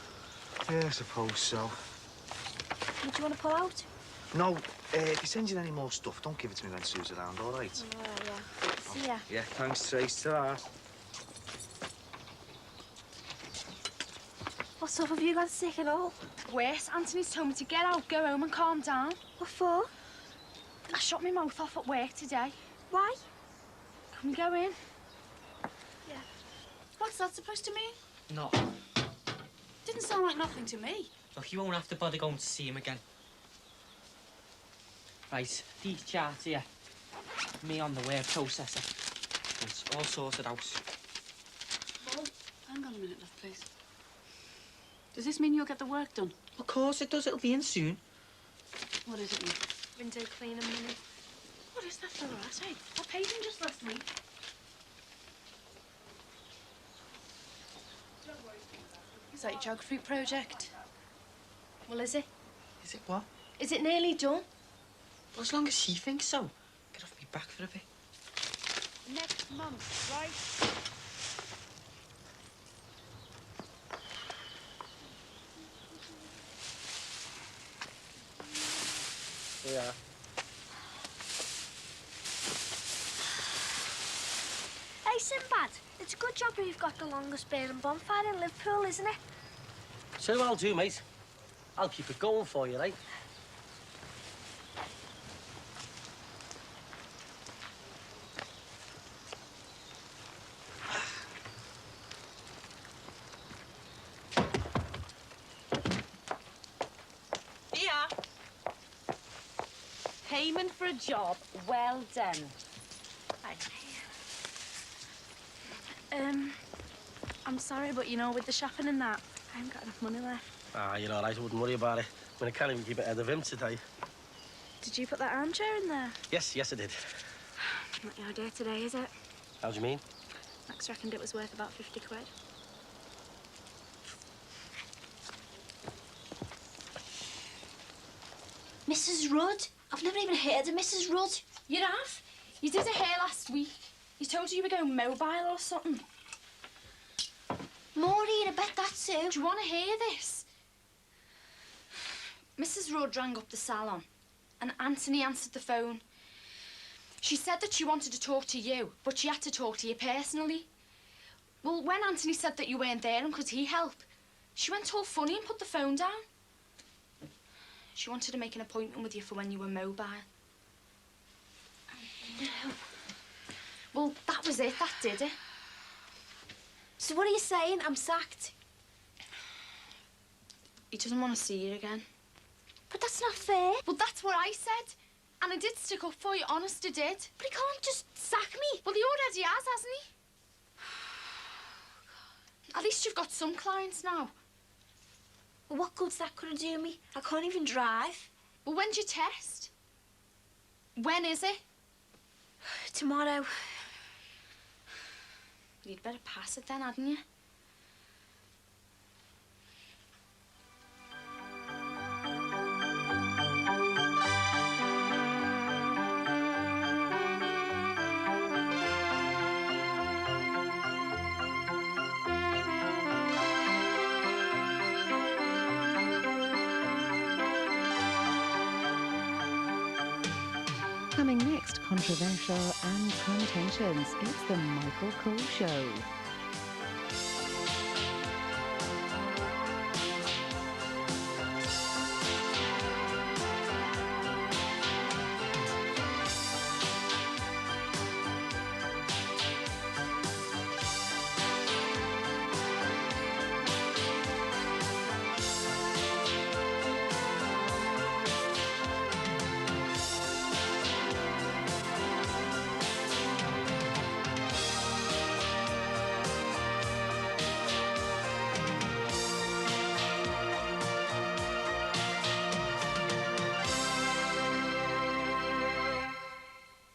Yeah, I suppose so. Would you want to pull out? No, if he sends you any more stuff, don't give it to me when Sue's around, all right? All right, yeah. See ya. Yeah, thanks, Trace. Ta-ra. What's up? Have you got sick at all? Worse, Anthony's told me to get out, go home and calm down. What for? I shot my mouth off at work today. Why? Can we go in? Yeah. What's that supposed to mean? No. Didn't sound like nothing to me. Look, you won't have to bother going to see him again. Right, these charts here. Me on the word processor. It's all sorted out. Well, hang on a minute, love, please. Does this mean you'll get the work done? Of course it does. It'll be in soon. What is it mean? Window cleaner money. What is that for that, eh? I paid him just last week. Is that your geography project? Well, is it? Is it what? Is it nearly done? Well, as long as she thinks so. Get off me back for a bit. Next month, right? Yeah. Hey, Sinbad, it's a good job we've got the longest burning bonfire in Liverpool, isn't it? So I'll do, mate. I'll keep it going for you, right? Here. Payment for a job well done. I'm sorry, but you know, with the shopping and that, I haven't got enough money left. Ah, you're all right. I wouldn't worry about it. I mean, I can't even keep ahead of him today. Did you put that armchair in there? Yes, I did. Not your day today, is it? How do you mean? Max reckoned it was worth about 50 quid. Mrs. Rudd? I've never even heard of Mrs. Rudd. You have? You did her hair last week. You told her you were going mobile or something. Maureen, I bet that too. Do you want to hear this? Mrs. Rudd rang up the salon and Anthony answered the phone. She said that she wanted to talk to you, but she had to talk to you personally. Well, when Anthony said that you weren't there and could he help, she went all funny and put the phone down. She wanted to make an appointment with you for when you were mobile. Well, that was it. That did it. So what are you saying? I'm sacked? He doesn't want to see you again. But that's not fair. Well, that's what I said. And I did stick up for you, honest I did. But he can't just sack me. Well, he already has, hasn't he? At least you've got some clients now. Well, what good's that gonna do me? I can't even drive. Well, when's your test? When is it? Tomorrow. You'd better pass it then, hadn't you? Coming next, controversial and contentious. It's the Michael Cole Show.